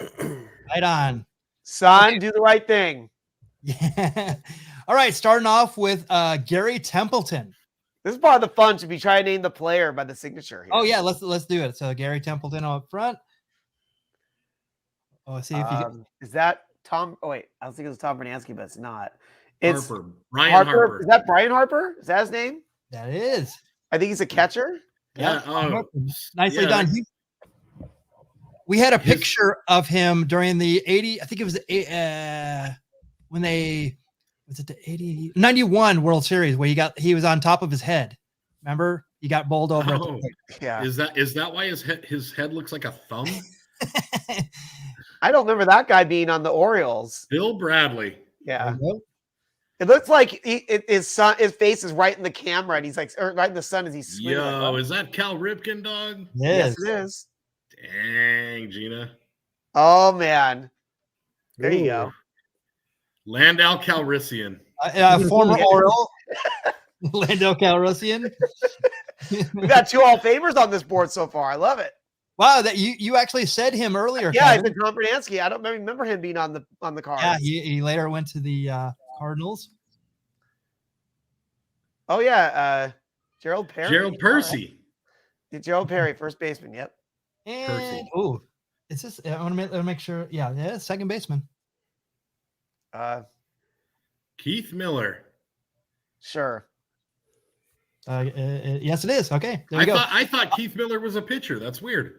Right on. Son, do the right thing. Yeah. All right. Starting off with Gary Templeton. This is part of the fun. Should be trying to name the player by the signature here. Oh yeah, let's do it. So Gary Templeton up front. Oh, see if you is that Tom? Oh wait, I was thinking it was Tom Bernansky, but it's not. It's Harper. Brian Harper. Is that Brian Harper? Is that his name? that is. I think he's a catcher. Yeah. Oh, Nicely yeah. done. We had a picture of him during the 80. I think it was when they was it the 80 91 World Series where he was on top of his head. Remember, he got bowled over. Oh, Yeah. Is that why his head looks like a thumb? I don't remember that guy being on the Orioles. Bill Bradley. Yeah. It looks like his face is right in the camera, and he's like right in the sun as he's swimming. Yo, is that Cal Ripken, dog? Yes, it is. Dang, Gina. Oh man, there you go. Landau Calrissian. Former Oriole, Landau Calrissian. We got 2 Hall of Famers on this board so far. I love it. Wow, that you actually said him earlier. Yeah, I Kevin. said Tom Bernansky. I don't remember him being on the card. Yeah, he later went to the Cardinals. Oh yeah, Gerald Perry. Gerald Percy. Right. Gerald Perry, first baseman. Yep. And oh, is this? I want to make sure. Yeah, second baseman. Keith Miller. Sure. Yes, it is. Okay, there you go. I thought Keith Miller was a pitcher. That's weird.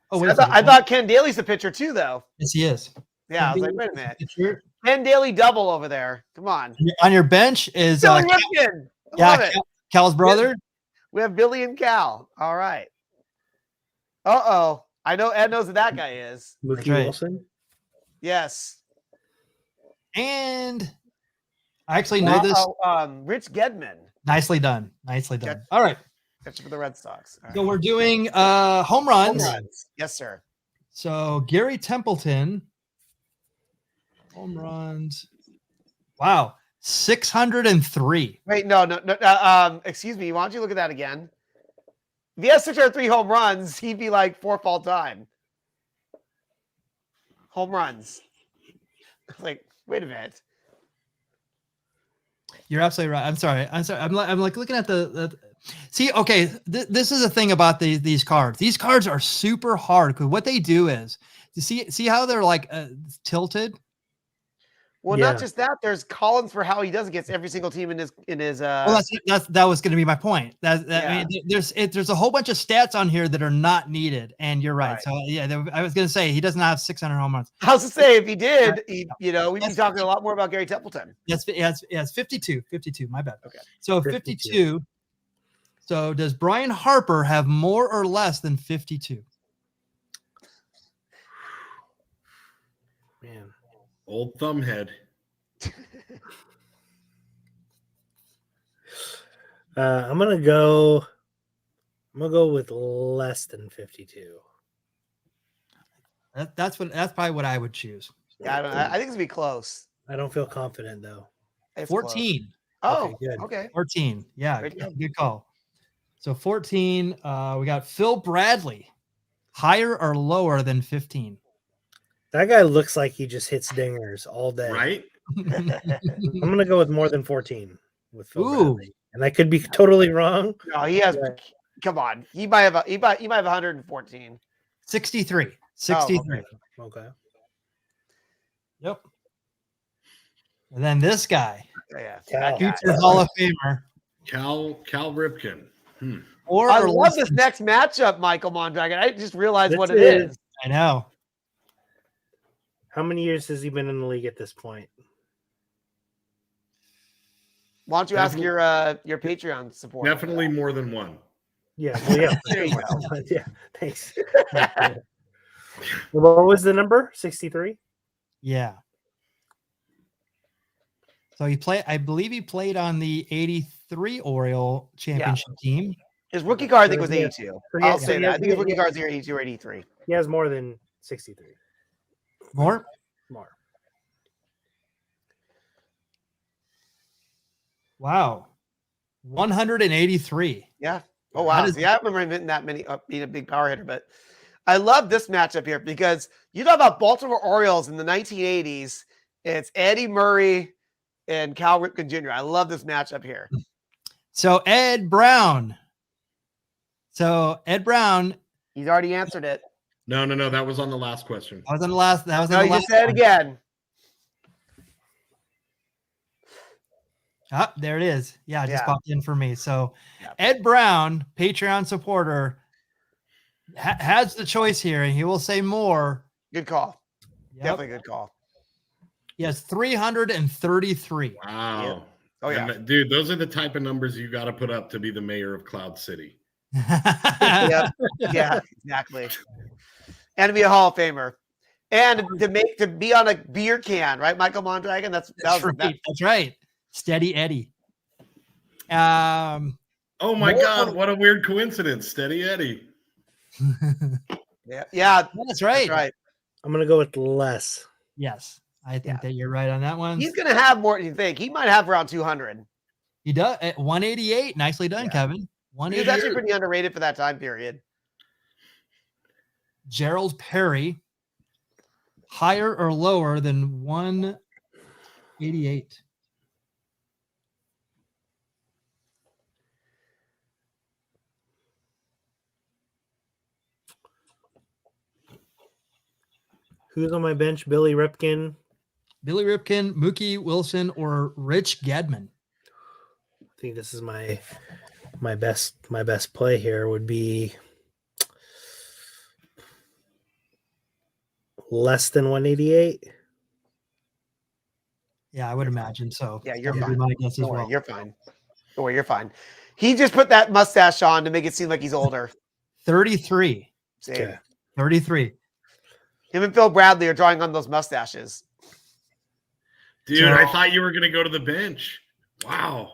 Oh, I thought Ken Daly's the pitcher too, though. Yes, he is. Yeah, I was like, wait a minute. Ken Daly double over there. Come on. On your bench is Billy Ripken. Love it. Cal's brother. We have Billy and Cal. All right. Uh-oh. I know Ed knows who that guy is. Mookie right. Wilson. Yes. And I actually know this. Rich Gedman. Nicely done. Nicely done. Yep. All right. Catcher for the Red Sox. All right. So we're doing home runs. Yes, sir. So Gary Templeton, home runs. Wow, 603. Wait, no. Excuse me. Why don't you look at that again? If he has 603 home runs, he'd be like 4th all time. Home runs. Like, wait a minute. You're absolutely right. I'm sorry. I'm like looking at the see. Okay, this is the thing about these cards. These cards are super hard because what they do is you see how they're like tilted. Well, Yeah. not just that. There's columns for how he does against every single team in his. Well, that was going to be my point. I mean, there's a whole bunch of stats on here that are not needed, and you're right. So yeah, I was going to say he doesn't have 600 home runs. I was to say if he did, we'd be talking a lot more about Gary Templeton. Yes, 52. My bad. Okay. So 52. So does Brian Harper have more or less than 52? Man. Old thumbhead. I'm gonna go with less than 52. That's probably what I would choose. Yeah, I don't know. I think it's gonna be close. I don't feel confident though. It's 14. Close. Okay, good. Okay. 14. Yeah, Great job. good call. So 14, we got Phil Bradley. Higher or lower than 15? That guy looks like he just hits dingers all day. Right? I'm gonna go with more than 14 with Phil Ooh. Bradley. And I could be totally wrong. No, he has. Yeah. Come on, he might have 114. 63. 63. Okay. Yep. And then this guy, Yeah, Cal. that guy. future Hall of Famer. Cal Ripken. Or I or love less this than- next matchup, Michael Mondragon. I just realized what it This is. I know. How many years has he been in the league at this point? Why don't you ask your Patreon support? Definitely more than one. Yeah. Well, yeah. There you go. Yeah. Thanks. What was the number? 63? Yeah. So I believe he played on the 83 Oriole championship team. His rookie card, I think, was Yeah. 82. Yeah, I'll say yeah, that. I think his yeah, rookie yeah. card's either 82 or 83. He has more than 63. More? More. Wow. 183. Yeah. Oh, wow. That is- See, I don't remember him hitting that many, being a big power hitter, but I love this matchup here because you talk about Baltimore Orioles in the 1980s. It's Eddie Murray and Cal Ripken Jr. I love this matchup here. So Ed Brown. He's already answered it. No. That was on the last question. That was on the last. That was No, on the you last just said it one. again. Ah, there it is. Yeah, it just Yeah. popped in for me. So Yeah. Ed Brown, Patreon supporter, has the choice here, and he will say more. Good call. Yep. Definitely good call. He has 333. Wow. Oh, yeah. And, dude, those are the type of numbers you got to put up to be the mayor of Cloud City. Yep. Yeah, exactly. And to be a Hall of Famer. And to be on a beer can, right, Michael Mondragon? That's right. That's right. Steady Eddie. Oh my More- God, what a weird coincidence. Steady Eddie. Yeah, That's right. that's right. I'm going to go with less. Yes, I think Yeah. that you're right on that one. He's going to have more than you think. He might have around 200. He does at 188. Nicely done, Yeah. Kevin. He was 188. actually pretty underrated for that time period. Gerald Perry, higher or lower than 188? Who's on my bench? Billy Ripken. Billy Ripken, Mookie Wilson, or Rich Gedman? I think this is my best play here would be less than 188. Yeah, I would imagine so. Yeah, you're That would be fine. my guess as Don't worry, well. you're fine. Don't worry, you're fine. He just put that mustache on to make it seem like he's older. 33. Same. Okay. 33. Him and Phil Bradley are drawing on those mustaches. Dude, So- I thought you were going to go to the bench. Wow.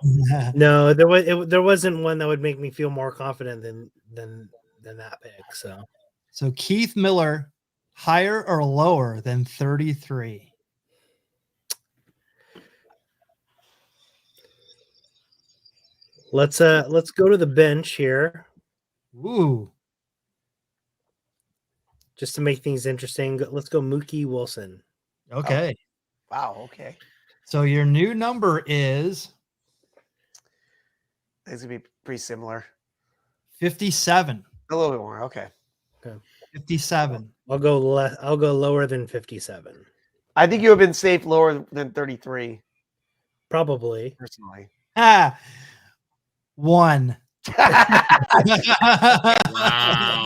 No, there wasn't one that would make me feel more confident than that pick. So Keith Miller, higher or lower than 33? Let's go to the bench here Ooh. just to make things interesting. Let's go Mookie Wilson. Okay. Wow, okay. So your new number is It's going to be pretty similar. 57. A little bit more. Okay. 57. I'll go lower than 57. I think you have been safe lower than 33, Probably. personally. Ah, 1. Wow.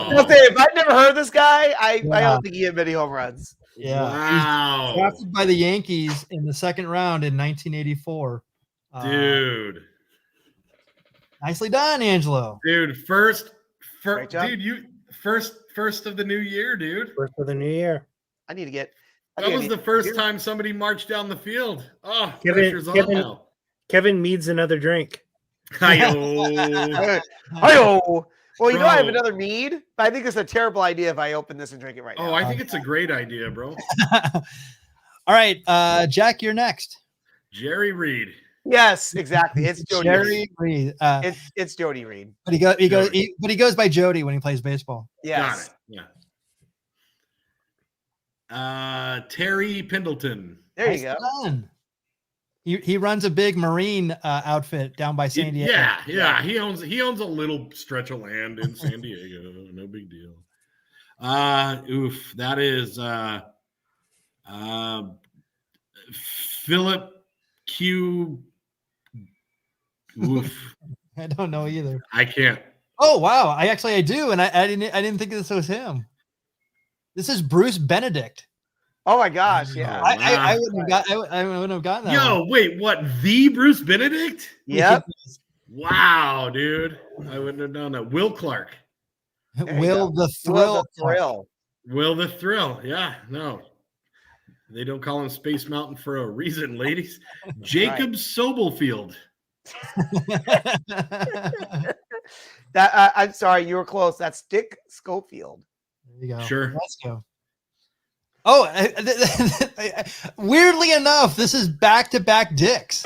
I'll say, if I'd never heard of this guy, I Yeah. don't think he hit many home runs. Yeah. Wow. Drafted by the Yankees in the second round in 1984. Dude. Nicely done, Angelo. Dude, first Great job. dude, you first of the new year, dude. First of the new year. I need to get. That was the first time somebody marched down the field. Oh, Kevin- pressure's on Kevin- now. Kevin needs another drink. Hi-yo. Hi-yo. Well, you know, I have Bro. another mead, but I think it's a terrible idea if I open this and drink it right now. Oh, I think it's a great idea, bro. All right, Jack, you're next. Jerry Reed. Yes, exactly. It's Jody Jerry Reed. Reed. It's Jody Reed. But he goes by Jody when he plays baseball. Yes. Got it. Yeah. Terry Pendleton. There you go. Done. He runs a big marine outfit down by San Diego. Yeah. He owns a little stretch of land in San Diego. No big deal. That is Philip Q. Oof. I don't know either. I can't. Oh wow, I do, and I didn't think this was him. This is Bruce Benedict. Oh my gosh, yeah. I wouldn't have gotten that. Yo, wait, what? The Bruce Benedict? Yep. Wow, dude. I wouldn't have known that. Will Clark. Will the Thrill. Will the Thrill. Yeah, no. They don't call him Space Mountain for a reason, ladies. Jacob Sobelfield. I'm sorry, you were close. That's Dick Schofield. There you go. Sure. Let's go. Oh, weirdly enough, this is back-to-back dicks.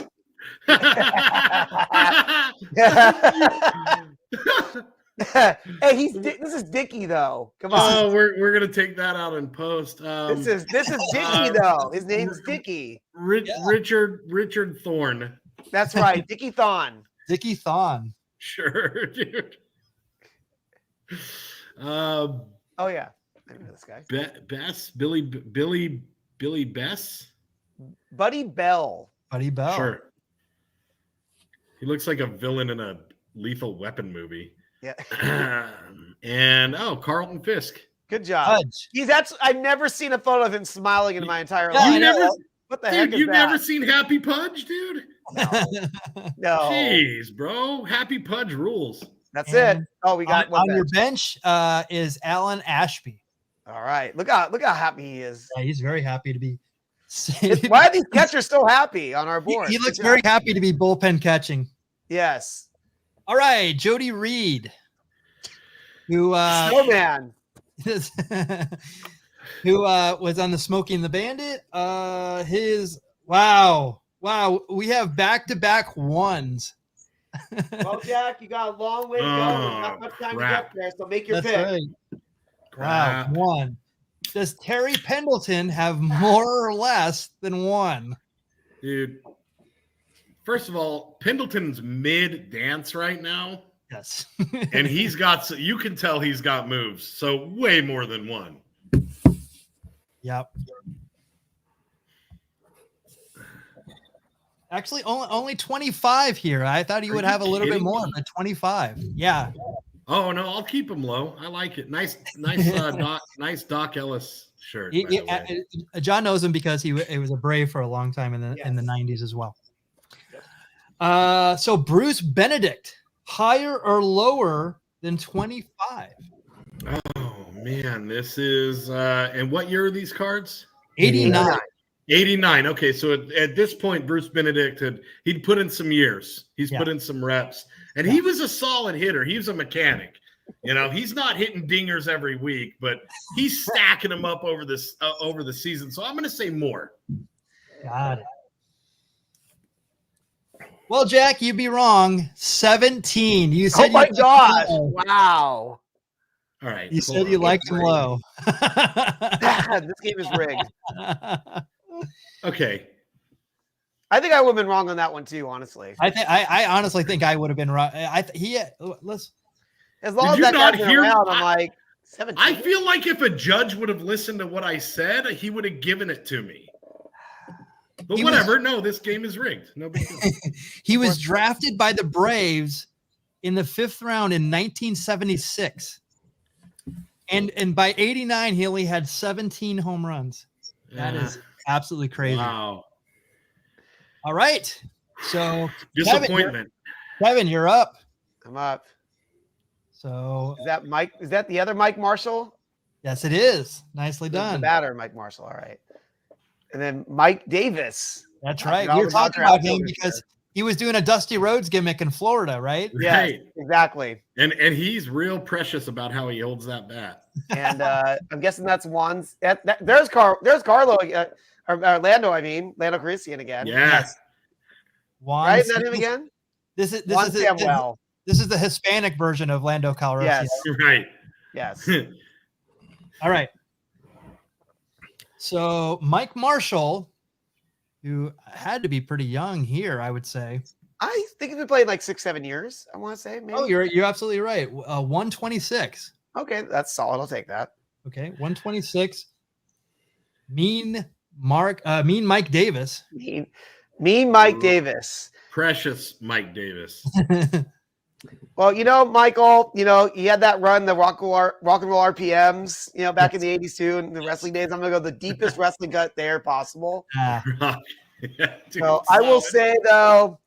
Hey, this is Dickie though. Come on. Oh, we're gonna take that out in post. This is Dickie though. His name's Dickie. Richard Thorne. That's right, Dickie Thon. Dickie Thon. Sure, dude. Oh yeah, I know this guy. Bess, Billy Bess, Buddy Bell. Buddy Bell. Sure. He looks like a villain in a Lethal Weapon movie. Yeah. And Carlton Fisk. Good job. Fudge. He's I've never seen a photo of him smiling in my entire life. What the heck is you've that? never seen Happy Pudge, dude? No. Jeez, bro. Happy Pudge rules. That's it. Oh, we got one on your bench is Alan Ashby. All right. Look how happy he is. Yeah, he's very happy to be. Why are these catchers so happy on our board? He looks very happy to be bullpen catching. Yes. All right, Jody Reed, who Snowman. who was on the Smokey and the Bandit. Wow, we have back-to-back ones. Well, Jack, you got a long way to go. Not much time to get there, so make your pick. Right. Wow, one. Does Terry Pendleton have more or less than one? Dude, first of all, Pendleton's mid-dance right now. Yes. And you can tell he's got moves. So way more than one. Yep. Actually, only 25 here. I thought he would have a little bit more, but 25. Yeah. Oh no, I'll keep him low. I like it. Nice Doc Ellis shirt. John knows him because he was a Brave for a long time in the 90s as well. So Bruce Benedict, higher or lower than 25? Oh man, this is and what year are these cards? 89. 89. Okay, so at this point, Bruce Benedict he'd put in some years. He's put in some reps, and he was a solid hitter. He was a mechanic. You know, he's not hitting dingers every week, but he's stacking them up over the season. So I'm going to say more. Got it. Well, Jack, you'd be wrong. 17. You said. Oh my gosh! Wow. All right. You said you liked him low. This game is rigged. Okay. I think I would have been wrong on that one too, honestly. I honestly think I would have been wrong. As long as that guy's been around, I'm like 17. I feel like if a judge would have listened to what I said, he would have given it to me. But whatever. No, this game is rigged. No big deal. He was drafted by the Braves in the 5th round in 1976. And by 89, he only had 17 home runs. That is absolutely crazy. Wow. All right. So disappointment. Kevin, you're up. I'm up. So is that Mike? Is that the other Mike Marshall? Yes, it is. Nicely done. The batter, Mike Marshall. All right. And then Mike Davis. That's right. We were talking about him He was doing a Dusty Rhodes gimmick in Florida, right? Yeah, Right. exactly. And he's real precious about how he holds that bat. And I'm guessing that's Juan's. There's Carlo, or Lando. I mean, Lando Calrissian again. Yes. Juan Right? Is that him again? This is Juan Samuel. This is the Hispanic version of Lando Calrissian. Yes. Right. Yes. All right. So Mike Marshall, who had to be pretty young here, I would say. I think he's been playing like 6-7 years. I want to say maybe. Oh, you're absolutely right. 126. Okay, that's solid. I'll take that. Okay, 126. Mean Mike Davis. Mean Mike Davis. Precious Mike Davis. Well, Michael, he had that run, the rock and roll RPMs, back in the 80s too, in the wrestling days. I'm going to go the deepest wrestling cut there possible. Yeah, dude, So I will say, though,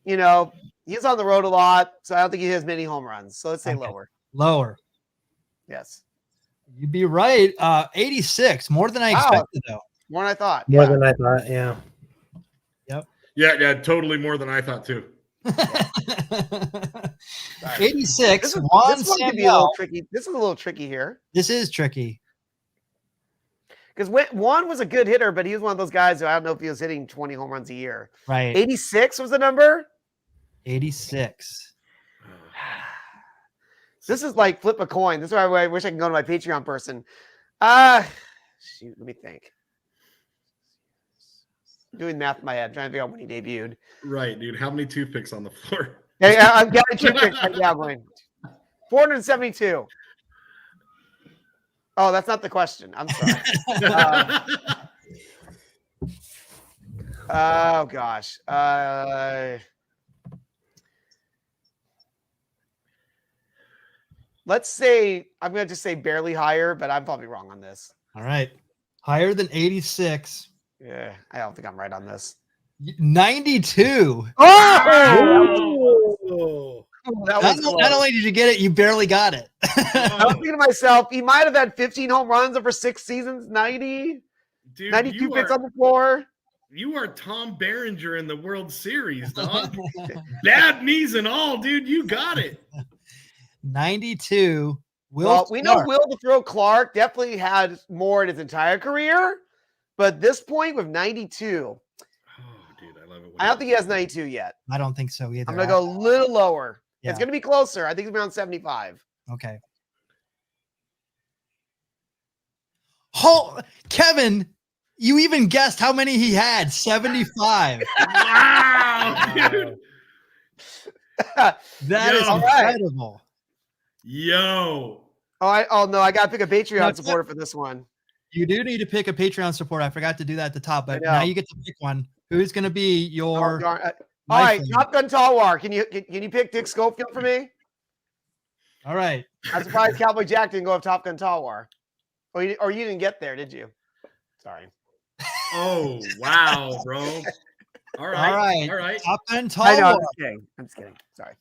he's on the road a lot, so I don't think he has many home runs. So let's say lower. Lower. Yes. You'd be right. 86, more than I expected, though. More than I thought. More than I thought, yeah. Yeah, totally more than I thought too. 86. This Juan one could be a Samuel. little tricky. This is a little tricky here. This is tricky. Because Juan was a good hitter, but he was one of those guys who I don't know if he was hitting 20 home runs a year. Right. 86 was the number? 86. This is like flip a coin. This is why I wish I could go to my Patreon person. Shoot, let me think. Doing math in my head, trying to figure out when he debuted. Right, dude. How many toothpicks on the floor? Hey, I'm getting two picks right now, going 472. Oh, that's not the question. I'm sorry. Oh gosh. Let's say I'm going to just say barely higher, but I'm probably wrong on this. All right. Higher than 86. Yeah, I don't think I'm right on this. 92. Oh, that was Not only did you get it, you barely got it. I was thinking to myself, he might have had 15 home runs over 6 seasons, 90, Dude, 92 picks on the floor. You are Tom Berenger in the World Series, dog. Bad knees and all, dude. You got it. 92. Well, we know Will the Throw Clark definitely had more in his entire career, but at this point with 92, Oh, dude, I love it. I don't think he has 92 yet. I don't think so either. I'm going to go a little lower. Yeah. It's going to be closer. I think it's around 75. Okay. Oh, Kevin, you even guessed how many he had. 75. Wow, dude. That is incredible. Yo. Oh no, I got to pick a Patreon No, supporter for this one. You do need to pick a Patreon supporter. I forgot to do that at the top, but I know. now you get to pick one. Who's going to be your... All my right, favorite? Top Gun Talwar. Can you pick Dick Schofield for me? All right. I'm surprised Cowboy Jack didn't go with Top Gun Talwar. Or you didn't get there, did you? Sorry. Oh, wow, bro. All right. Top Gun I know. Talwar. I'm just kidding. Sorry.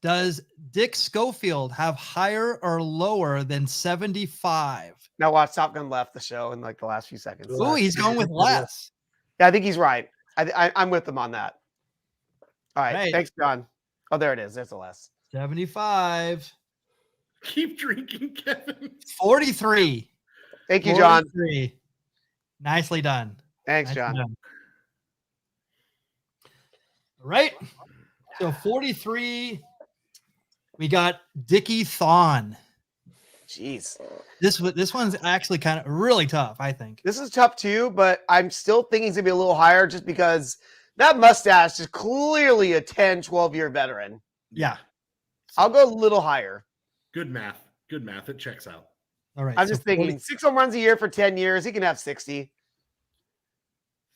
Does Dick Schofield have higher or lower than 75? Now watch Top Gun left the show in like the last few seconds. Oh, he's going with less. Yeah, I think he's right. I'm with him on that. All right. Right. Thanks, John. Oh, there it is. There's the less. 75. Keep drinking, Kevin. 43. Thank you, John. 43. Nicely done. Thanks, Nicely John. done. All right. So 43. We got Dickie Thon. Jeez. This one's actually kind of really tough, I think. This is tough too, but I'm still thinking he's going to be a little higher just because that mustache is clearly a 10, 12-year veteran. Yeah. I'll go a little higher. Good math. It checks out. All right. I'm so just thinking 6 home runs a year for 10 years. He can have 60.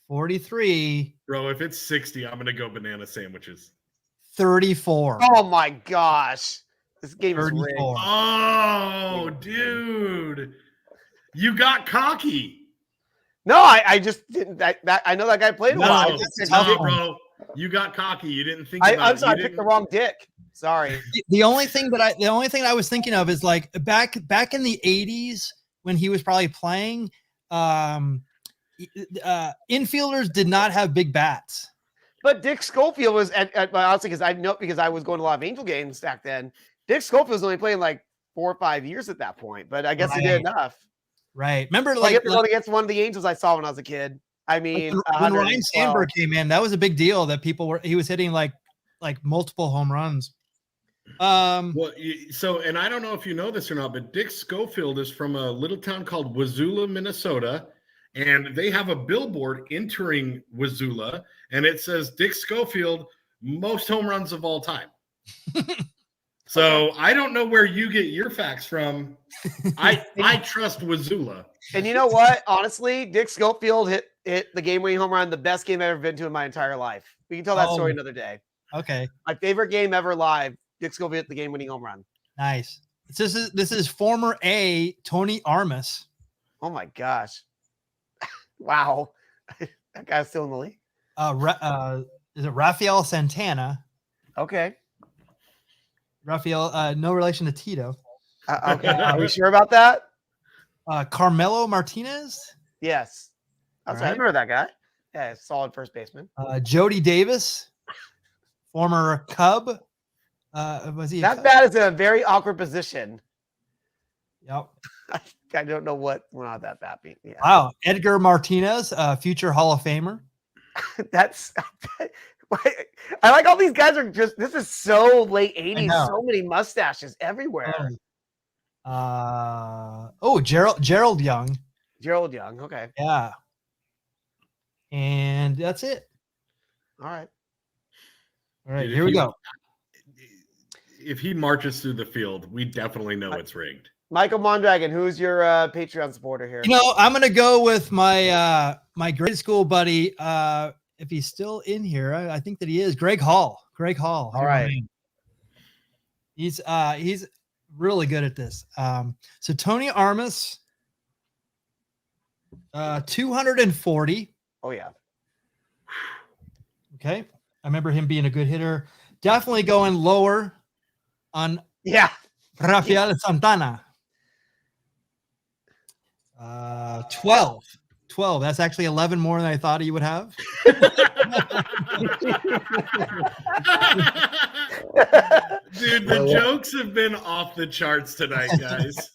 43. Bro, if it's 60, I'm going to go banana sandwiches. 34. Oh, my gosh. This game is 34. rigged. Oh, dude. You got cocky. No, I just didn't. I know that guy played a while. I just picked tough Dick. one. Bro. You got cocky. You didn't think about I'm it. sorry, I picked the wrong Dick. Sorry. The only thing I was thinking of is like back in the 80s when he was probably playing, infielders did not have big bats. But Dick Schofield was honestly because I know because I was going to a lot of Angel games back then. Dick Schofield was only playing like 4 or 5 years at that point, but I guess he did enough. Right. Remember, I get to go against one of the Angels I saw when I was a kid. I mean, when Ryan Sandberg came in, that was a big deal that he was hitting like multiple home runs. Well, and I don't know if you know this or not, but Dick Schofield is from a little town called Missoula, Minnesota, and they have a billboard entering Missoula, and it says Dick Schofield, most home runs of all time. So I don't know where you get your facts from. I trust Missoula. And you know what? Honestly, Dick Schofield hit the game-winning home run, the best game I've ever been to in my entire life. We can tell that story another day. Okay. My favorite game ever live. Dick Schofield hit the game-winning home run. Nice. This is former A Tony Armas. Oh my gosh! Wow, that guy's still in the league. Is it Rafael Santana? Okay. Rafael, no relation to Tito. Okay, are we sure about that? Carmelo Martinez. Yes, I remember that guy. Yeah, solid first baseman. Jody Davis, former Cub. Was he? That bat is in a very awkward position. Yep. I don't know what went on that bat. Yeah. Wow. Edgar Martinez, future Hall of Famer. That's. I like all these guys are just. This is so late 80s. So many mustaches everywhere. Gerald Young. Gerald Young. Okay. Yeah. And that's it. All right. Dude, here we go. If he marches through the field, we definitely know it's rigged. Michael Mondragon, who's your Patreon supporter here? You know, I'm gonna go with my my grade school buddy. If he's still in here, I think that he is. Greg Hall. All right. He's really good at this. So Tony Armas, 240. Oh yeah. Okay. I remember him being a good hitter. Definitely going lower on Rafael Santana. 12. That's actually 11 more than I thought he would have. Dude, the jokes have been off the charts tonight, guys.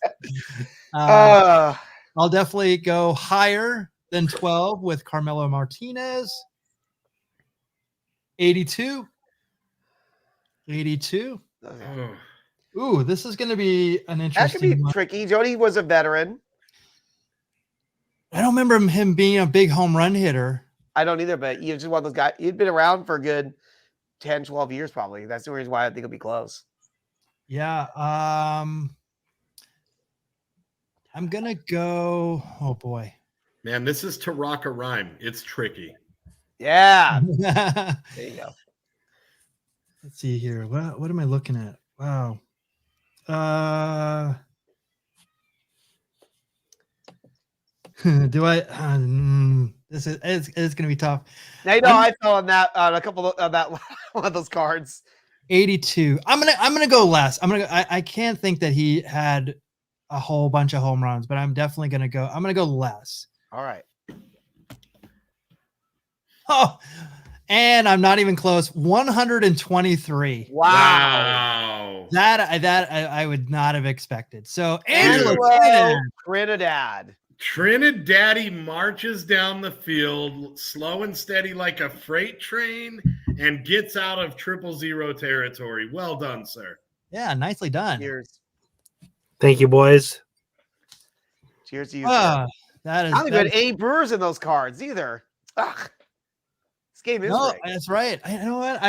I'll definitely go higher than 12 with Carmelo Martinez. 82. Ooh, this is going to be an interesting. That could be tricky. Jody was a veteran. I don't remember him being a big home run hitter. I don't either, but he's just one of those guys. He'd been around for a good 10, 12 years probably. That's the reason why I think it'll be close. Yeah. I'm going to go. Oh, boy. Man, this is to rock a rhyme. It's tricky. Yeah. There you go. Let's see here. What am I looking at? Wow. Do I? This is it's going to be tough. Now you know I fell on that on a couple of that one of those cards. 82. I'm gonna go less. I can't think that he had a whole bunch of home runs, but I'm definitely gonna go. I'm gonna go less. All right. Oh, and I'm not even close. 123. Wow. That I would not have expected. So Angelo, Trinidad. Trinidad marches down the field slow and steady like a freight train and gets out of 000 territory. Well done, sir. Yeah, nicely done. Cheers. Thank you, boys. Cheers to you. Sir. That is. I don't even have any Brewers in those cards either. Ugh. This game is rigged. That's right. You know what?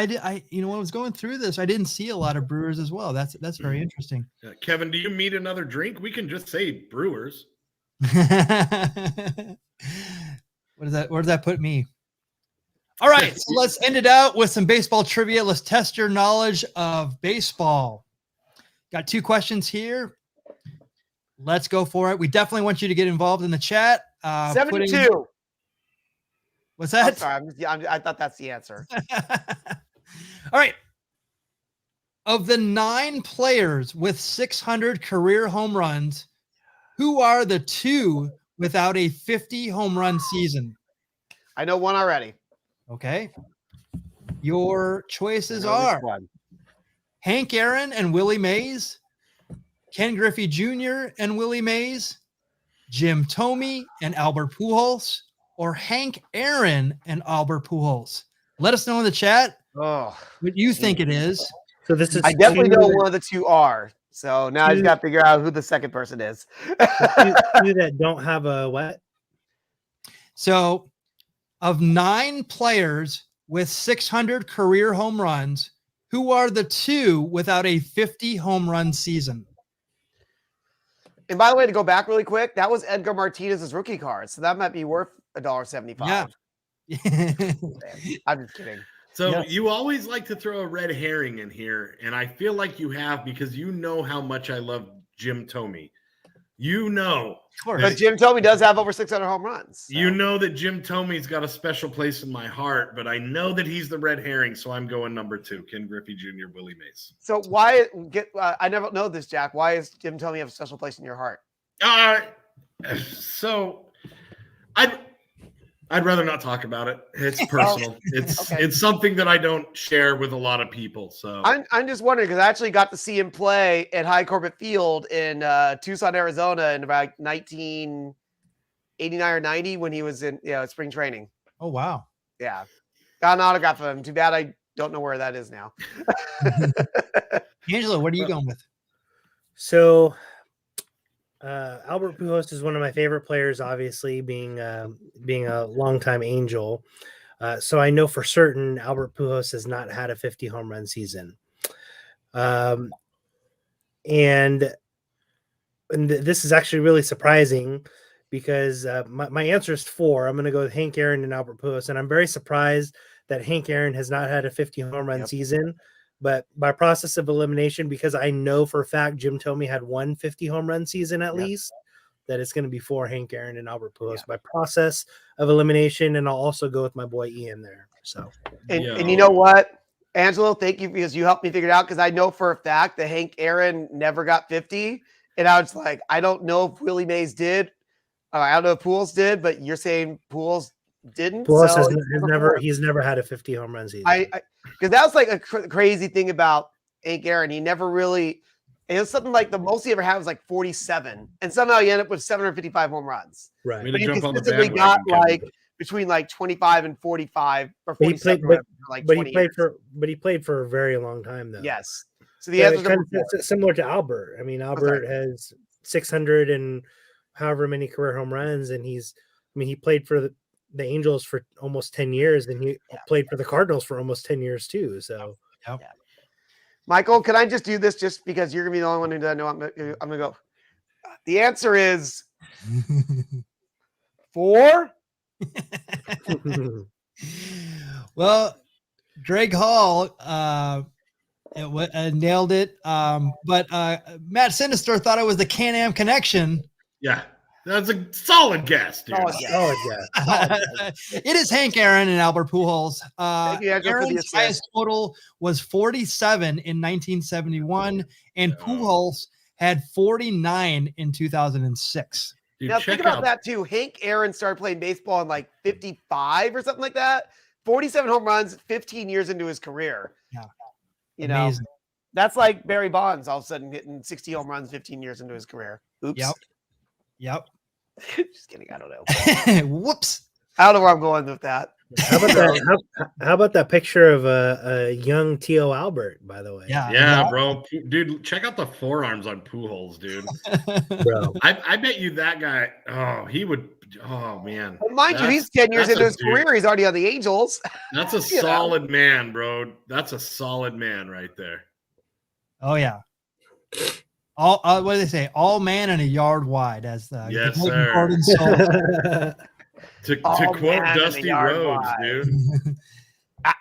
You know, when I was going through this, I didn't see a lot of Brewers as well. That's very interesting. Kevin, do you need another drink? We can just say Brewers. Where does that put me? All right, so let's end it out with some baseball trivia. Let's test your knowledge of baseball. Got 2 questions here. Let's go for it. We definitely want you to get involved in the chat. 72. What's that? I'm sorry. I thought that's the answer. All right. Of the 9 players with 600 career home runs, who are the 2 without a 50 home run season? I know one already. Okay. Your choices I know this are one. Hank Aaron and Willie Mays, Ken Griffey Jr. and Willie Mays, Jim Thome and Albert Pujols, or Hank Aaron and Albert Pujols. Let us know in the chat Oh, what you think it is. So this is I definitely know two one of the two are. So now I just got to figure out who the second person is. two that don't have a what? So, of 9 players with 600 career home runs, who are the 2 without a 50 home run season? And by the way, to go back really quick, that was Edgar Martinez's rookie card. So that might be worth $1.75. Yeah. I'm just kidding. So Yes. you always like to throw a red herring in here, and I feel like you have because you know how much I love Jim Thome. You know. Of course. But Jim Thome does have over 600 home runs. So. You know that Jim Thome's got a special place in my heart, but I know that he's the red herring, so I'm going number 2, Ken Griffey Jr., Willie Mays. So why I never know this, Jack. Why is Jim Thome have a special place in your heart? So I'd rather not talk about it. It's personal. It's something that I don't share with a lot of people. So I'm just wondering because I actually got to see him play at High Corbett Field in Tucson, Arizona, in about 1989 or 90 when he was in spring training. Oh, wow. Yeah, got an autograph of him. Too bad I don't know where that is now. Angelo, what are you going with? So Albert Pujols is one of my favorite players, obviously being a longtime Angel. So I know for certain Albert Pujols has not had a 50 home run season. And this is actually really surprising because my answer is 4. I'm going to go with Hank Aaron and Albert Pujols. And I'm very surprised that Hank Aaron has not had a 50 home run season. But by process of elimination, because I know for a fact Jim Thome had 150 home run season at least, that it's going to be 4 Hank Aaron and Albert Pujols by process of elimination. And I'll also go with my boy Ian there. So, and you know what, Angelo, thank you because you helped me figure it out because I know for a fact that Hank Aaron never got 50. And I was like, I don't know if Willie Mays did. I don't know if Pujols did, but you're saying Pujols didn't. Pujols so he's never had a 50 home run season. Because that was like a crazy thing about Hank Aaron. He never really, it was something like the most he ever had was like 47. And somehow he ended up with 755 home runs. Right. But he consistently got like between like 25 and 45 or 47. He played for a very long time though. Yes. So the answer is similar to Albert. I mean, Albert has 600 and however many career home runs. And he played for the Angels for almost 10 years and he played for the Cardinals for almost 10 years too. So Michael, can I just do this just because you're gonna be the only one who doesn't know? I'm gonna go. The answer is 4. Well, Greg Hall nailed it. But Matt Sinister thought it was the Can-Am Connection. Yeah. That's a solid guess, dude. It is Hank Aaron and Albert Pujols. Aaron's highest total was 47 in 1971, and Pujols had 49 in 2006. Dude, now think about that too. Hank Aaron started playing baseball in like 55 or something like that. 47 home runs, 15 years into his career. Yeah, amazing. Know, that's like Barry Bonds all of a sudden hitting 60 home runs 15 years into his career. Oops. Yep. Just kidding. I don't know. Whoops. I don't know where I'm going with that. How about that picture of a young T.O. Albert, by the way? Yeah, bro. Dude, check out the forearms on Pujols, dude. Bro. I bet you that guy, he would, man. Well, mind you, he's 10 years into his career. He's already on the Angels. That's a solid man, bro. That's a solid man right there. Oh, yeah. All what do they say? All man and a yard wide, as the yes, sir. to quote Dusty Rhodes, dude.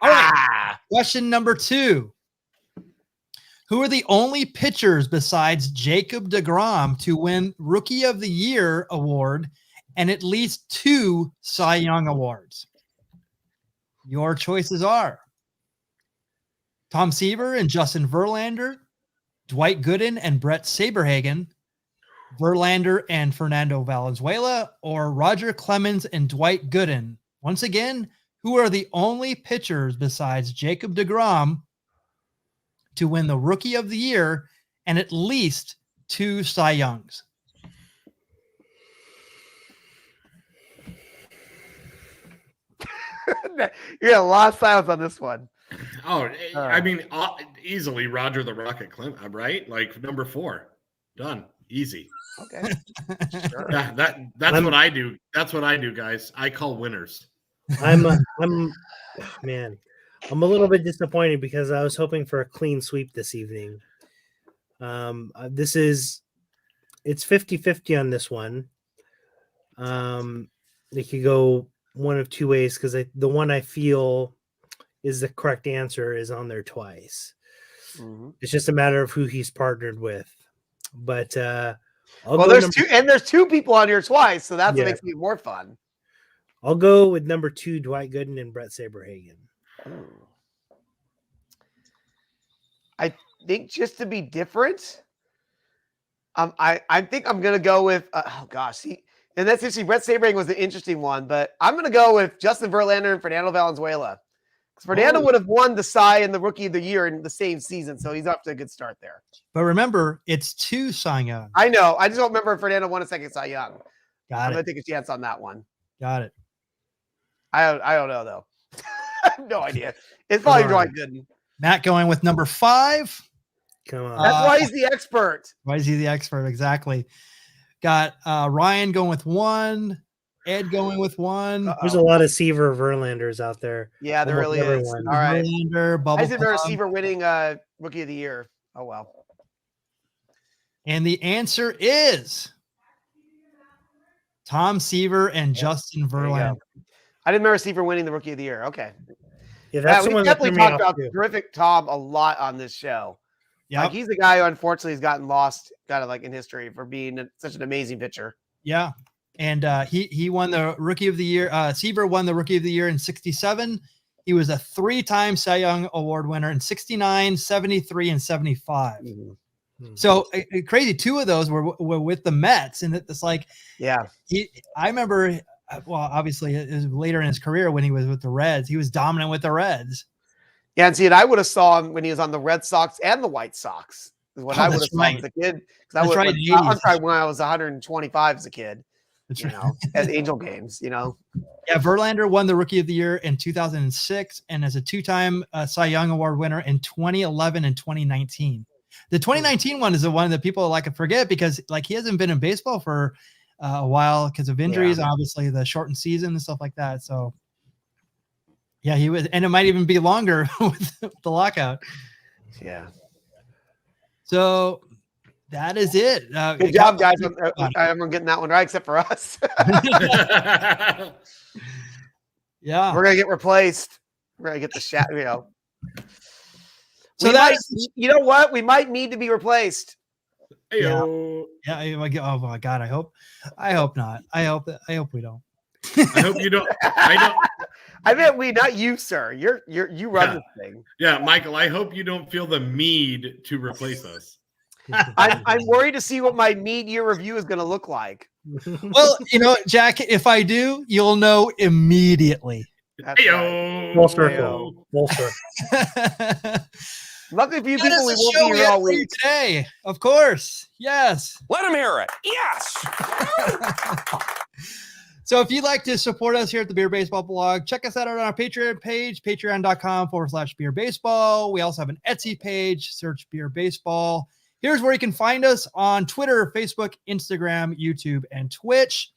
All right. Question number 2. Who are the only pitchers besides Jacob deGrom to win Rookie of the Year award and at least 2 Cy Young awards? Your choices are Tom Seaver and Justin Verlander, Dwight Gooden and Brett Saberhagen, Verlander and Fernando Valenzuela, or Roger Clemens and Dwight Gooden. Once again, who are the only pitchers besides Jacob deGrom to win the Rookie of the Year and at least 2 Cy Youngs? You got a lot of silence on this one. Oh, I mean, easily Roger the Rocket Clement, right? Like number 4, done, easy. Okay, sure. Yeah, that's what I do. That's what I do, guys. I call winners. I'm a little bit disappointed because I was hoping for a clean sweep this evening. It's 50-50 on this one. It could go one of 2 ways because the one I feel is the correct answer is on there twice. Mm-hmm. It's just a matter of who he's partnered with. But there's 2 people on here twice, so that's what makes it more fun. I'll go with number 2, Dwight Gooden and Brett Saberhagen. I think just to be different, I think I'm gonna go with and that's actually Brett Saberhagen was the interesting one, but I'm gonna go with Justin Verlander and Fernando Valenzuela. Because Fernando would have won the Cy and the Rookie of the Year in the same season, so he's up to a good start there. But remember, it's 2 Cy Young. I know. I just don't remember if Fernando won a second Cy Young. I'm gonna take a chance on that one. Got it. I don't know though. I have no idea. It's probably Dwight Gooden. Matt going with number 5. Come on. That's why he's the expert. Why is he the expert? Exactly. Got Ryan going with 1. Ed going with 1. There's a lot of Seaver Verlanders out there. Yeah, there really is. All right. Verlander, I said there's a Seaver winning Rookie of the Year. Oh, well. And the answer is Tom Seaver and Justin Verlander. I didn't remember Seaver winning the Rookie of the Year. Okay. Yeah, that's we the one definitely talked about terrific Tom a lot on this show. Yeah, he's a guy who unfortunately has gotten lost kind of like in history for being such an amazing pitcher. Yeah. And he won the Rookie of the Year. Seaver won the Rookie of the Year in 1967. He was a 3-time Cy Young Award winner in 1969, 1973, and 1975. Mm-hmm. So crazy. 2 of those were with the Mets. And it's like, I remember, well, obviously it was later in his career when he was with the Reds. He was dominant with the Reds. Yeah, and see, and I would have saw him when he was on the Red Sox and the White Sox. Is when I would have saw him as a kid. I'm sorry, when I was 125 as a kid. That's right. At Angel games, Yeah, Verlander won the Rookie of the Year in 2006 and as a 2-time Cy Young Award winner in 2011 and 2019. The 2019 one is the one that people like to forget because he hasn't been in baseball for a while because of injuries, obviously the shortened season and stuff like that. So yeah, he was, and it might even be longer with the lockout. Yeah. So that is it. Good job, guys. I'm getting that one right, except for us. Yeah, we're gonna get replaced. We're gonna get the shot. So you know what? We might need to be replaced. Yeah. Oh my God. I hope not. I hope we don't. I hope you don't. I meant we, not you, sir. You run this thing. Yeah, Michael. I hope you don't feel the need to replace us. I'm worried to see what my mid-year review is going to look like. Well, Jack, if I do, you'll know immediately. Full circle. Full circle. Luckily for you people, we won't be here all week today. Of course. Yes. Let him hear it. Yes. So if you'd like to support us here at the Beer Baseball Blog, check us out on our Patreon page, patreon.com/Beer Baseball. We also have an Etsy page, search Beer Baseball. Here's where you can find us on Twitter, Facebook, Instagram, YouTube, and Twitch.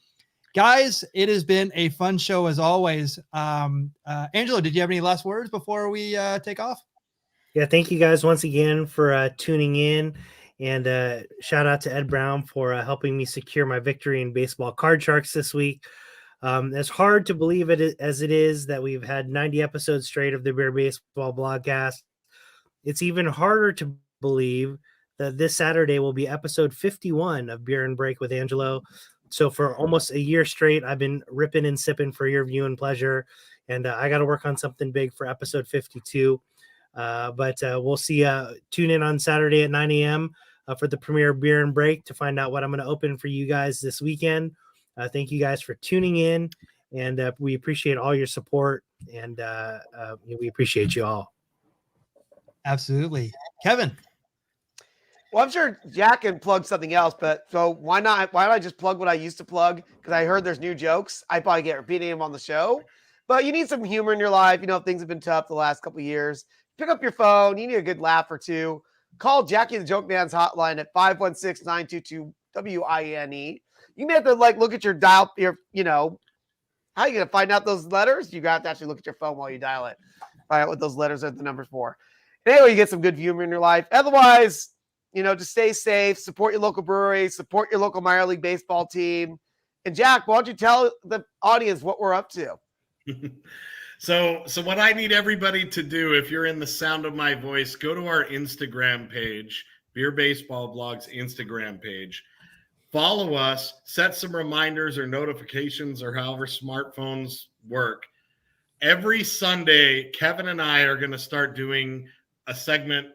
Guys, it has been a fun show as always. Angelo, did you have any last words before we take off? Yeah, thank you guys once again for tuning in. And shout out to Ed Brown for helping me secure my victory in baseball card sharks this week. It's hard to believe it as it is that we've had 90 episodes straight of the Beer Baseball Blogcast. It's even harder to believe that this Saturday will be episode 51 of Beer and Break with Angelo. So for almost a year straight, I've been ripping and sipping for your view and pleasure. And I got to work on something big for episode 52. But we'll see. Tune in on Saturday at 9 a.m. For the premiere of Beer and Break to find out what I'm going to open for you guys this weekend. Thank you guys for tuning in. And we appreciate all your support, and we appreciate you all. Absolutely. Kevin. Well, I'm sure Jack can plug something else, but so why not? Why don't I just plug what I used to plug? Because I heard there's new jokes. I probably get repeating them on the show, but you need some humor in your life. You know, if things have been tough the last couple of years, pick up your phone. You need a good laugh or two. Call Jackie the Joke Man's hotline at 516-922-WINE. You may have to look at your dial. How are you going to find out those letters? You got to actually look at your phone while you dial it. Find out what those letters are the numbers for. And anyway, you get some good humor in your life. Otherwise, just stay safe, support your local brewery, support your local minor league baseball team. And Jack, why don't you tell the audience what we're up to? So what I need everybody to do, if you're in the sound of my voice, go to our Instagram page, Beer Baseball Blog's Instagram page. Follow us, set some reminders or notifications or however smartphones work. Every Sunday, Kevin and I are going to start doing a segment,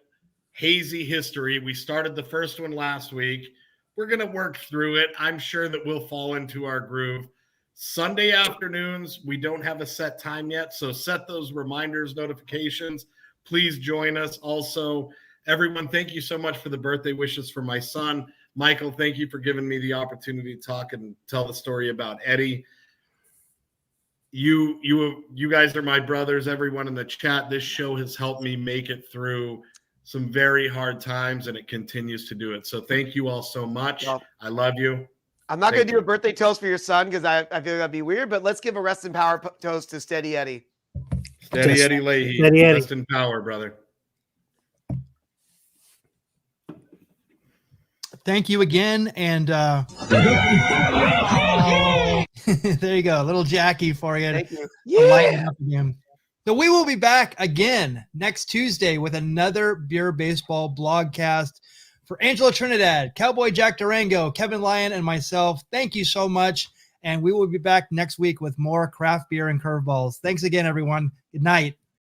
Hazy History. We started the first one last week. We're going to work through it. I'm sure that we'll fall into our groove. Sunday afternoons, we don't have a set time yet, so set those reminders, notifications. Please join us. Also, everyone, thank you so much for the birthday wishes for my son. Michael, thank you for giving me the opportunity to talk and tell the story about Eddie. You guys are my brothers. Everyone in the chat, this show has helped me make it through some very hard times, and it continues to do it. So thank you all so much. Well, I love you. I'm not going to do a birthday toast for your son because I feel that'd be weird, but let's give a rest in power toast to Steady Eddie. Steady Eddie Leahy. Steady Eddie. Rest in power, brother. Thank you again. And there you go. A little Jackie for you. Thank you. Yeah. So we will be back again next Tuesday with another Beer Baseball Blogcast. For Angelo Trinidad, Cowboy Jack Durango, Kevin Lyon, and myself, thank you so much. And we will be back next week with more craft beer and curveballs. Thanks again, everyone. Good night.